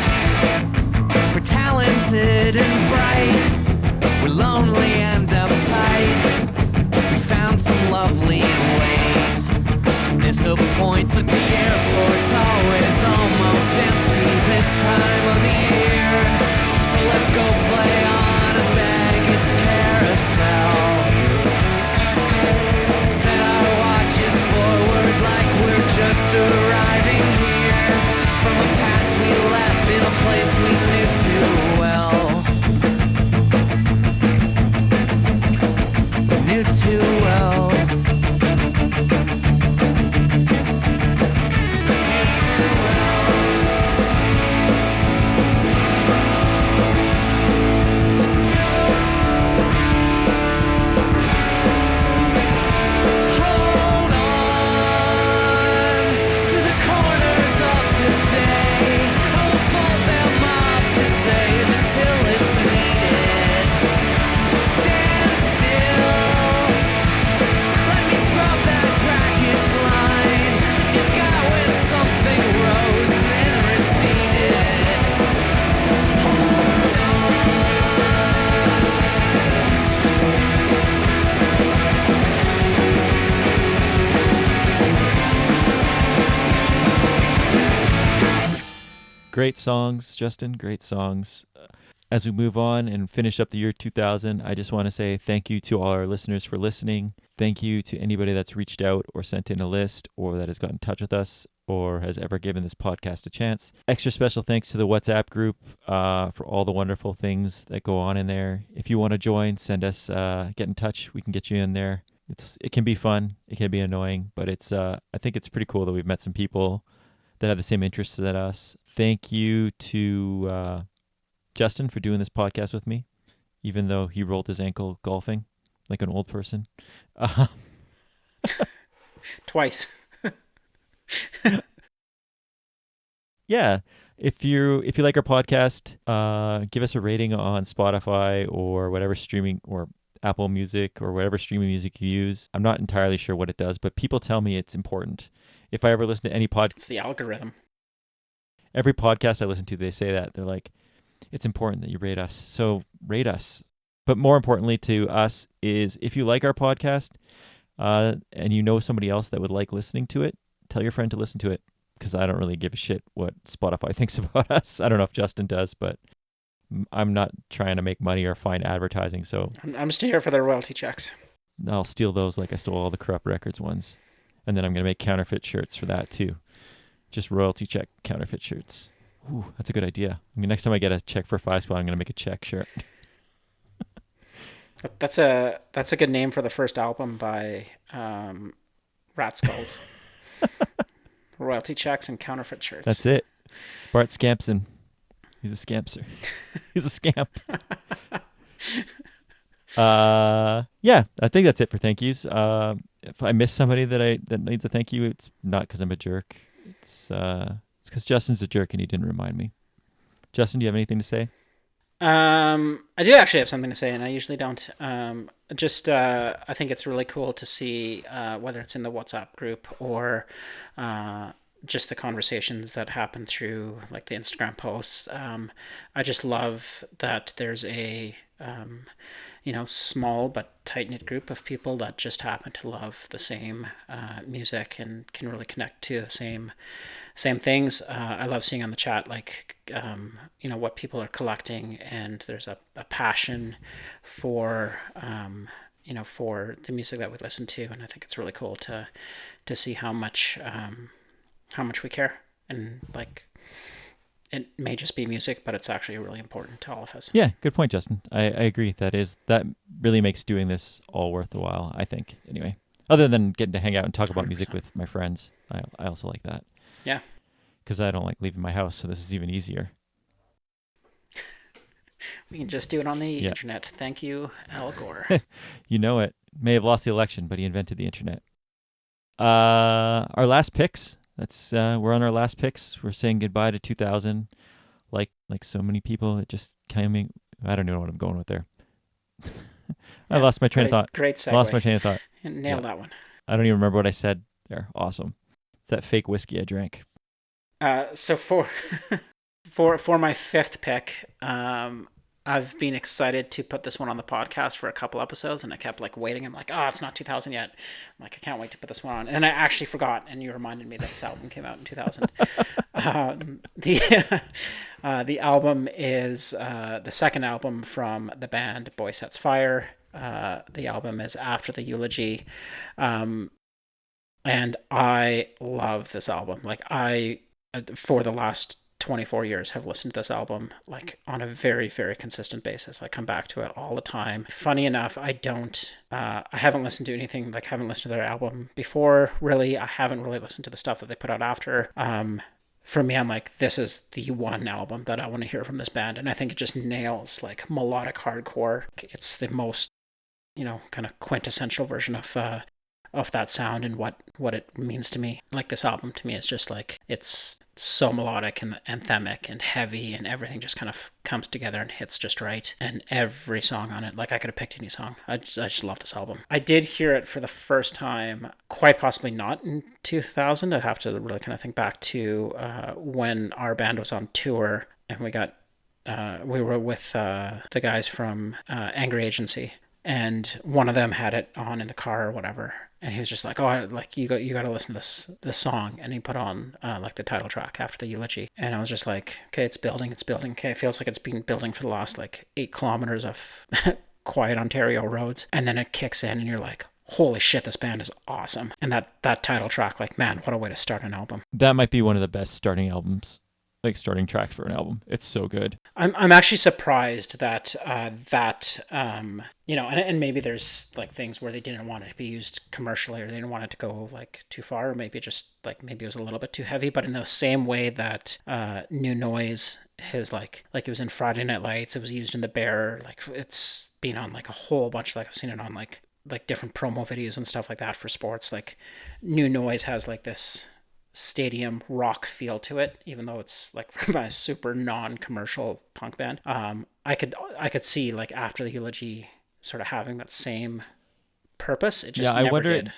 We're talented and bright, we're lonely and uptight. We found some lovely ways to disappoint, but the airport's always almost empty this time of the year. So let's go play on a baggage carousel. Set our watches forward like we're just arriving here from a past we left in a place we knew too well. Knew too well. Knew too well. Hold on to the corners of today. I will fold them up to save until it's needed. Stand still. Let me scrub that brackish line that you got when something rose and then receded. Hold Great songs, Justin. Great songs. As we move on and finish up the year 2000, I just want to say thank you to all our listeners for listening. Thank you to anybody that's reached out or sent in a list or that has got in touch with us or has ever given this podcast a chance. Extra special thanks to the WhatsApp group for all the wonderful things that go on in there. If you want to join, send us, get in touch. We can get you in there. It can be fun. It can be annoying, but I think it's pretty cool that we've met some people that have the same interests as us. Thank you to Justin for doing this podcast with me, even though he rolled his ankle golfing like an old person. Twice. Yeah, if you like our podcast, give us a rating on Spotify or whatever streaming or Apple Music or whatever streaming music you use. I'm not entirely sure what it does, but people tell me it's important. If I ever listen to any podcast, It's the algorithm. every podcast I listen to, they say that. They're like, it's important that you rate us. So rate us. But more importantly to us is if you like our podcast and you know somebody else that would like listening to it, tell your friend to listen to it, because I don't really give a shit what Spotify thinks about us. I don't know if Justin does, but I'm not trying to make money or find advertising. So I'm just here for the royalty checks. I'll steal those like I stole all the Corrupt Records ones. And then I'm going to make counterfeit shirts for that too. Just royalty check counterfeit shirts. Ooh, that's a good idea. I mean, next time I get a check for 5 spot, I'm going to make a check shirt. That's a good name for the first album by Rat Skulls. Royalty checks and counterfeit shirts. That's it. Bart Scampson. He's a scampster. He's a scamp. Yeah, I think that's it for thank yous. If I miss somebody that needs a thank you, it's not because I'm a jerk. It's because Justin's a jerk and he didn't remind me. Justin, do you have anything to say? I do actually have something to say, and I usually don't. I think it's really cool to see whether it's in the WhatsApp group or just the conversations that happen through like the Instagram posts. I just love that there's a small but tight-knit group of people that just happen to love the same music and can really connect to the same things. I love seeing on the chat, like, what people are collecting, and there's a passion for, for the music that we listen to. And I think it's really cool to see how much we care. And like, it may just be music, but it's actually really important to all of us. Yeah, good point, Justin. I agree. That really makes doing this all worth the while, I think, anyway. Other than getting to hang out and talk about music 100%. with my friends. I also like that. Yeah. Because I don't like leaving my house, so this is even easier. We can just do it on the Yeah. internet. Thank you, Al Gore. You know it. May have lost the election, but he invented the internet. Our last picks. We're on our last picks. We're saying goodbye to 2000. Like so many people, it just coming. I don't know what I'm going with there. I Yeah, lost my train of thought. Great segue. Lost my train of thought. Nailed that one. I don't even remember what I said there. Awesome. It's that fake whiskey I drank. So for my fifth pick, I've been excited to put this one on the podcast for a couple episodes, and I kept like waiting. I'm like, oh, it's not 2000 yet. I'm like, I can't wait to put this one on. And I actually forgot, and you reminded me that this album came out in 2000. The album is the second album from the band Boy Sets Fire. The album is After the Eulogy. And I love this album. Like, for the last 24 years have listened to this album like on a very, very consistent basis. I come back to it all the time. Funny enough, I haven't listened to anything, like haven't listened to their album before, really. I haven't really listened to the stuff that they put out after. For me, I'm like, this is the one album that I want to hear from this band. And I think it just nails like melodic hardcore. It's the most, kind of quintessential version of that sound and what it means to me. Like, this album to me is just like, it's so melodic and anthemic and heavy, and everything just kind of comes together and hits just right. And every song on it, like, I could have picked any song. I just love this album. I did hear it for the first time, quite possibly not in 2000. I'd have to really kind of think back to when our band was on tour, and we were with the guys from Angry Agency, and one of them had it on in the car or whatever, and he was just like, oh, like, you got to listen to this song. And he put on like the title track, After the Eulogy, and I was just like, okay, it's building. Okay, it feels like it's been building for the last like 8 kilometers of quiet Ontario roads, and then it kicks in and you're like, holy shit, this band is awesome. And that title track, like, man, what a way to start an album. That might be one of the best starting tracks for an album. It's so good. I'm actually surprised that and maybe there's like things where they didn't want it to be used commercially, or they didn't want it to go like too far, or maybe it was a little bit too heavy. But in the same way that New Noise is like it was in Friday Night Lights, it was used in The Bear, like it's been on like a whole bunch, like I've seen it on like different promo videos and stuff like that for sports. Like, New Noise has like this stadium rock feel to it, even though it's like from a super non-commercial punk band. I could see like After the Eulogy sort of having that same purpose. It just never did.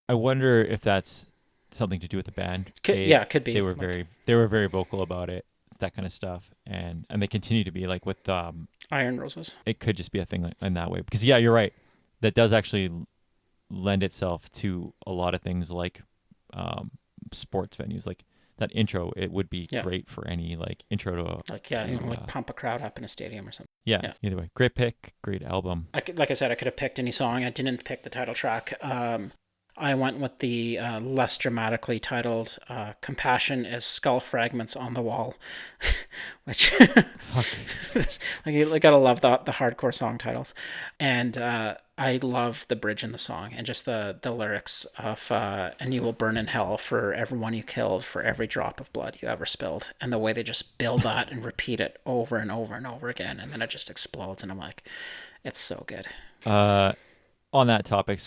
I wonder if that's something to do with the band. It could be. They were very vocal about it, that kind of stuff, and they continue to be, like with Iron Roses. It could just be a thing like in that way, because you're right. That does actually lend itself to a lot of things like sports venues, like that intro. It would be great for any like intro to pump a crowd up in a stadium or something. Either way, great pick, great album. Like I said, I could have picked any song. I didn't pick the title track. I went with the less dramatically titled Compassion as Skull Fragments on the Wall, which I gotta love the hardcore song titles. And I love the bridge in the song, and just the lyrics of and you will burn in hell for everyone you killed, for every drop of blood you ever spilled, and the way they just build that and repeat it over and over and over again, and then it just explodes, and I'm like, it's so good. On that topic,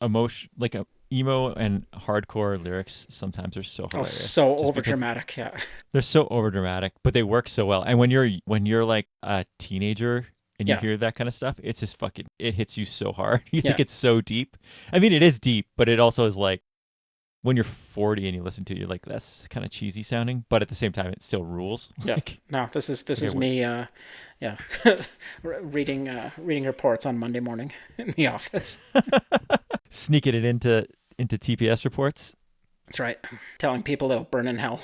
emotion, like emo and hardcore lyrics sometimes are so hilarious. So overdramatic, yeah. They're so overdramatic, but they work so well. And when you're like a teenager and you hear that kind of stuff, it's just it hits you so hard. You think it's so deep. I mean, it is deep, but it also is like, when you're 40 and you listen to it, you're like, that's kind of cheesy sounding, but at the same time, it still rules. Yeah. Like, No, this is me. Yeah, reading reports on Monday morning in the office. sneaking it into TPS reports. That's right. Telling people they'll burn in hell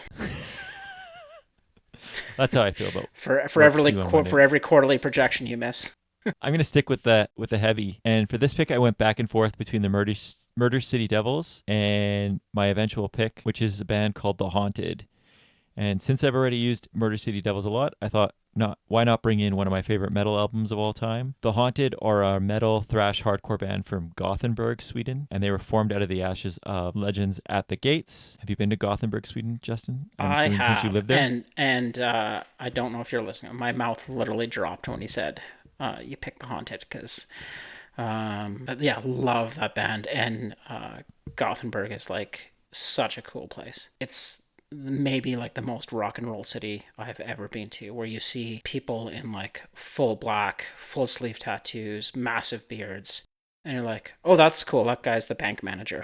That's how I feel about. for Work too on Monday. for every quarterly projection you miss. I'm gonna stick with the heavy, and for this pick, I went back and forth between the Murder City Devils and my eventual pick, which is a band called The Haunted. And since I've already used Murder City Devils a lot, I thought, why not bring in one of my favorite metal albums of all time? The Haunted are a metal thrash hardcore band from Gothenburg, Sweden, and they were formed out of the ashes of Legends at the Gates. Have you been to Gothenburg, Sweden, Justin? I have, since you lived there. and I don't know if you're listening. My mouth literally dropped when he said you picked The Haunted because, yeah, love that band, and Gothenburg is like such a cool place. It's maybe like the most rock and roll city I've ever been to, where you see people in like full black, full sleeve tattoos, massive beards, and you're like, oh, that's cool. That guy's the bank manager,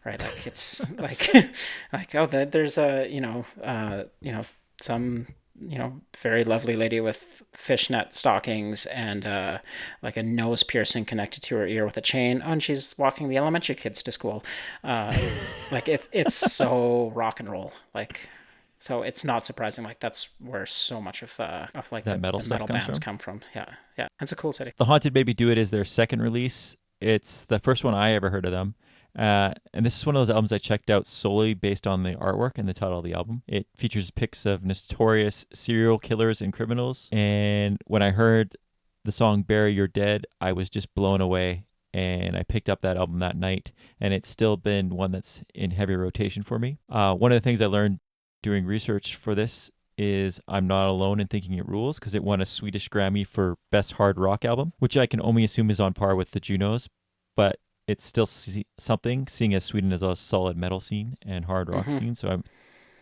right? Like it's like, like oh, there's a some very lovely lady with fishnet stockings and like a nose piercing connected to her ear with a chain. Oh, and she's walking the elementary kids to school. Like it's so rock and roll. Like, so it's not surprising. Like that's where so much of like That the metal stuff metal comes bands from? come from. Yeah. It's a cool city. The Haunted Baby Do It is their second release. It's the first one I ever heard of them. And this is one of those albums I checked out solely based on the artwork and the title of the album. It features pics of notorious serial killers and criminals. And when I heard the song Bury Your Dead, I was just blown away. And I picked up that album that night. And it's still been one that's in heavy rotation for me. One of the things I learned doing research for this is I'm not alone in thinking it rules, because it won a Swedish Grammy for Best Hard Rock Album, which I can only assume is on par with the Junos. But it's still something, seeing as Sweden is a solid metal scene and hard rock scene. So I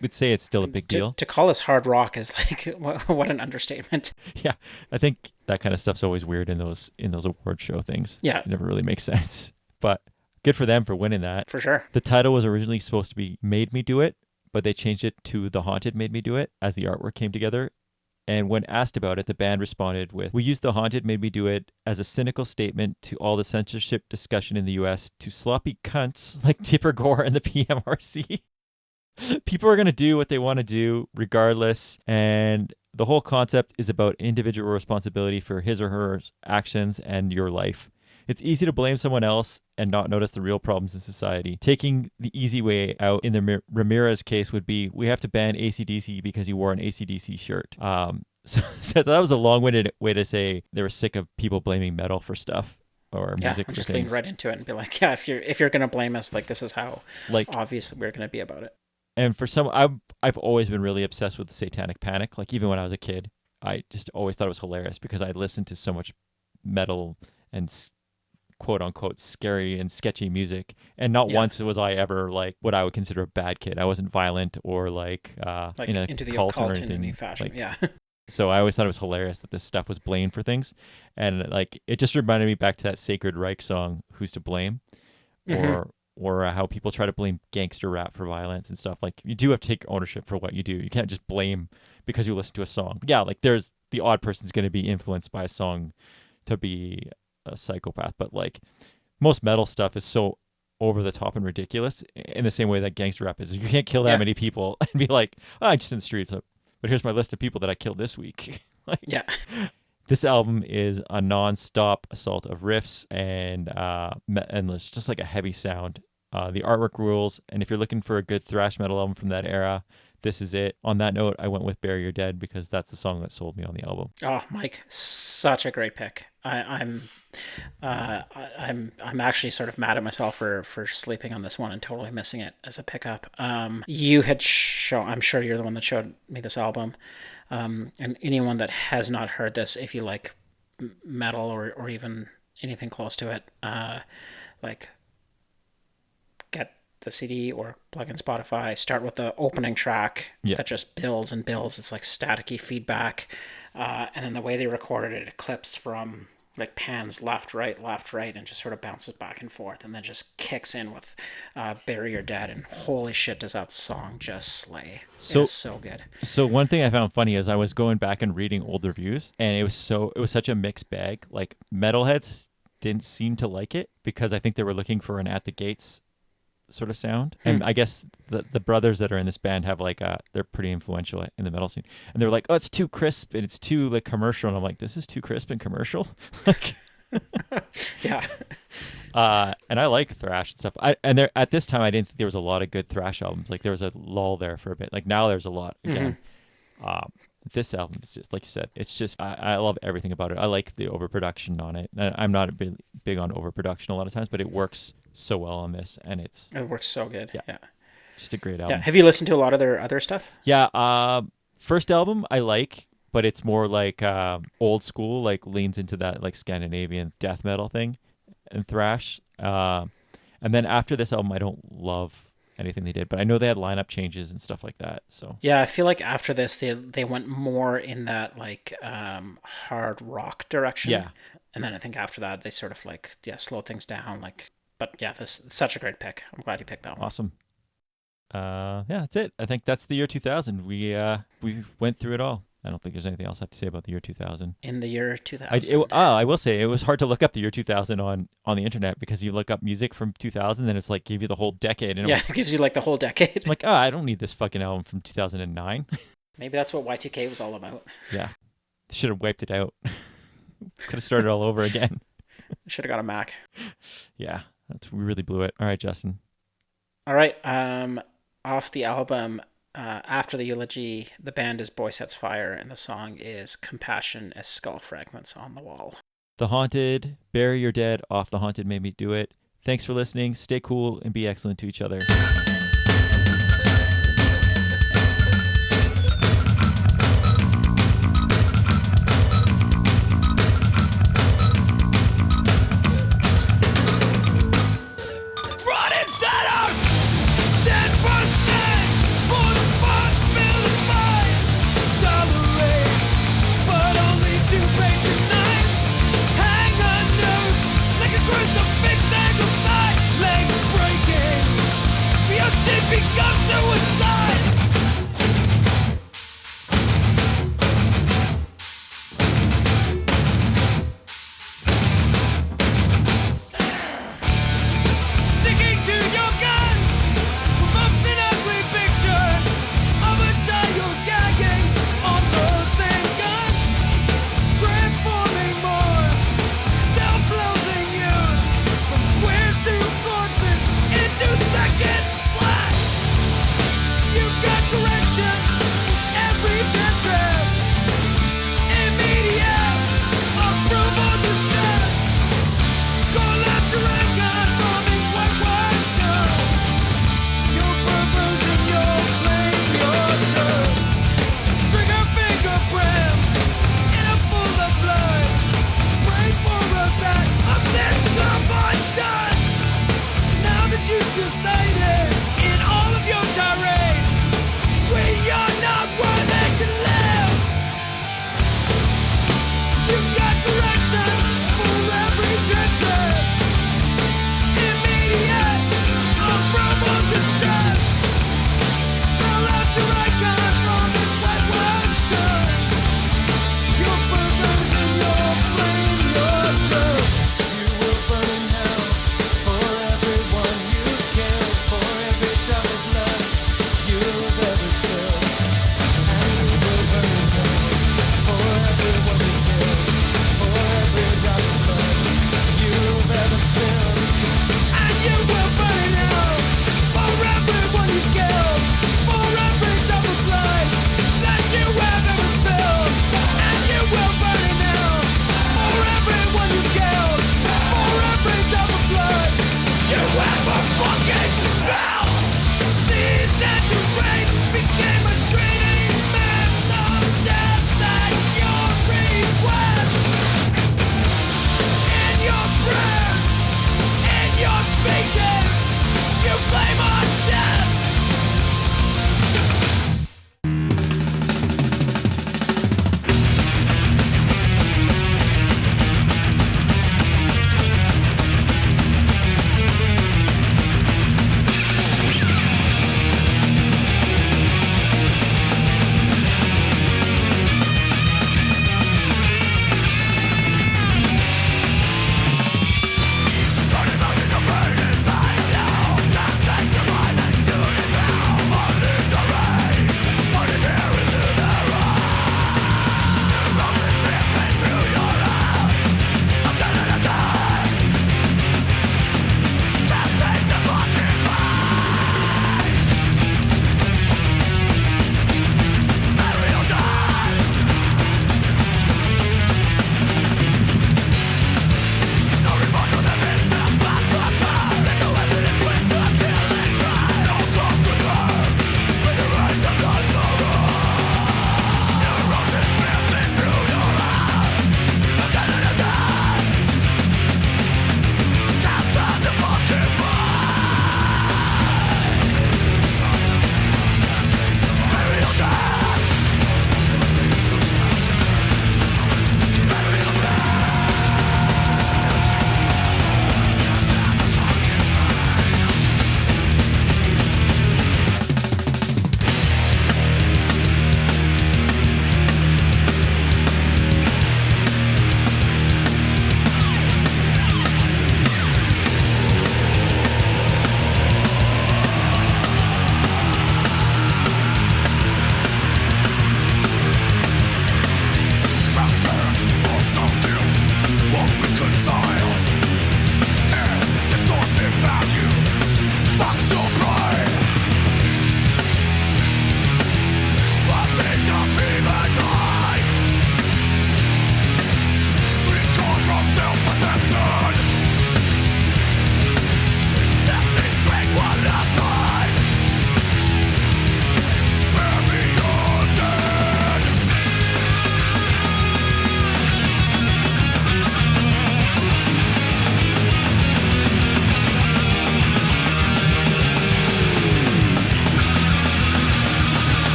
would say it's still a big deal. To call us hard rock is like what an understatement. Yeah, I think that kind of stuff's always weird in those award show things. Yeah. It never really makes sense. But good for them for winning that. For sure. The title was originally supposed to be Made Me Do It, but they changed it to The Haunted Made Me Do It as the artwork came together. And when asked about it, the band responded with, "We used The Haunted Made Me Do It as a cynical statement to all the censorship discussion in the US to sloppy cunts like Tipper Gore and the PMRC. People are going to do what they want to do regardless. And the whole concept is about individual responsibility for his or her actions and your life. It's easy to blame someone else and not notice the real problems in society. Taking the easy way out in the Ramirez case would be, we have to ban AC/DC because he wore an AC/DC shirt." So that was a long-winded way to say they were sick of people blaming metal for stuff or music for just things. lean right into it and be like, yeah, if you're gonna blame us, like this is how Like, obvious we're gonna be about it. and for some, I've always been really obsessed with the Satanic Panic. Like even when I was a kid, I just always thought it was hilarious because I listened to so much metal and quote unquote scary and sketchy music, and not once was I ever like what I would consider a bad kid. I wasn't violent or like in a into the cult or occult in anything. any fashion. Like, Yeah. so I always thought it was hilarious that this stuff was blamed for things, and like it just reminded me back to that Sacred Reich song, "Who's to Blame," or how people try to blame gangster rap for violence and stuff. Like you do have to take ownership for what you do. You can't just blame because you listen to a song. Yeah, like there's the odd person's going to be influenced by a song to be a psychopath, but like most metal stuff is so over the top and ridiculous in the same way that gangster rap is. You can't kill that many people and be like, "Oh, I just in the streets, but here's my list of people that I killed this week." Like, Yeah. this album is a non-stop assault of riffs and it's just like a heavy sound. The artwork rules, and if you're looking for a good thrash metal album from that era, this is it. On that note, I went with Bury Your Dead because that's the song that sold me on the album. Oh, Mike, such a great pick. I'm actually sort of mad at myself for sleeping on this one and totally missing it as a pickup. You had I'm sure you're the one that showed me this album. And anyone that has not heard this, if you like metal or even anything close to it, like get the CD or plug in Spotify, start with the opening track that just builds and builds. It's like staticky feedback. And then the way they recorded it, it clips from like pans left, right, and just sort of bounces back and forth, and then just kicks in with Bury Your Dead, and holy shit, does that song just slay. So- It's so good. So one thing I found funny is I was going back and reading old reviews, and it was such a mixed bag. Like metalheads didn't seem to like it because I think they were looking for an At the Gates sort of sound. And I guess the brothers that are in this band have like they're pretty influential in the metal scene, and they're like, oh, it's too crisp and it's too like commercial, and I'm like, this is too crisp and commercial. Like, Yeah. and I like thrash and stuff. At this time I didn't think there was a lot of good thrash albums. Like there was a lull there for a bit. Like now there's a lot again. This album is just like you said. It's just I love everything about it. I like the overproduction on it. I'm not big on overproduction a lot of times, but it works so well on this, and it's It works so good. Yeah. Yeah. just a great Yeah. album. Have you listened to a lot of their other stuff? Yeah. First album I like, but it's more like old school, like leans into that like Scandinavian death metal thing and thrash. And then after this album, I don't love anything they did, but I know they had lineup changes and stuff like that. So Yeah, I feel like after this, they went more in that like hard rock direction. Yeah. And then I think after that, they sort of like slowed things down. Like, but yeah, this is such a great pick. I'm glad you picked that one. awesome. Yeah, that's it. I think that's the year 2000. We went through it all. I don't think there's anything else I have to say about the year 2000. In the year 2000. I will say it was hard to look up the year 2000 on the internet because you look up music from 2000, then it's like give you the whole decade. And Yeah, it gives you like the whole decade. I'm like, I don't need this fucking album from 2009. Maybe that's what Y2K was all about. Yeah, should have wiped it out. Could have started all over again. Should have got a Mac. Yeah, we really blew it. All right, Justin. All right. Off the album, After the Eulogy, the band is Boy Sets Fire, and the song is Compassion as Skull Fragments on the Wall. The Haunted, Bury Your Dead off The Haunted Made Me Do It. Thanks for listening. Stay cool and be excellent to each other. Front and center, 10% for the fun, build a fight. Tolerate, but only to patronize. Hang a noose like a crucifix, angle tie, leg breaking. Your shit becomes suicide. Sticking to your guns provokes an ugly picture of a child gagging on those same guns, transforming more self-loathing youth from queers to corpses in 2 seconds flat. You've got correction in every transgress, immediate approval distress. Call out your anger, bombings whitewashed down. Your perversion, your blame, your turn. Trigger fingerprints in a pool of blood. Pray for us that our sins come undone. Now that you've decided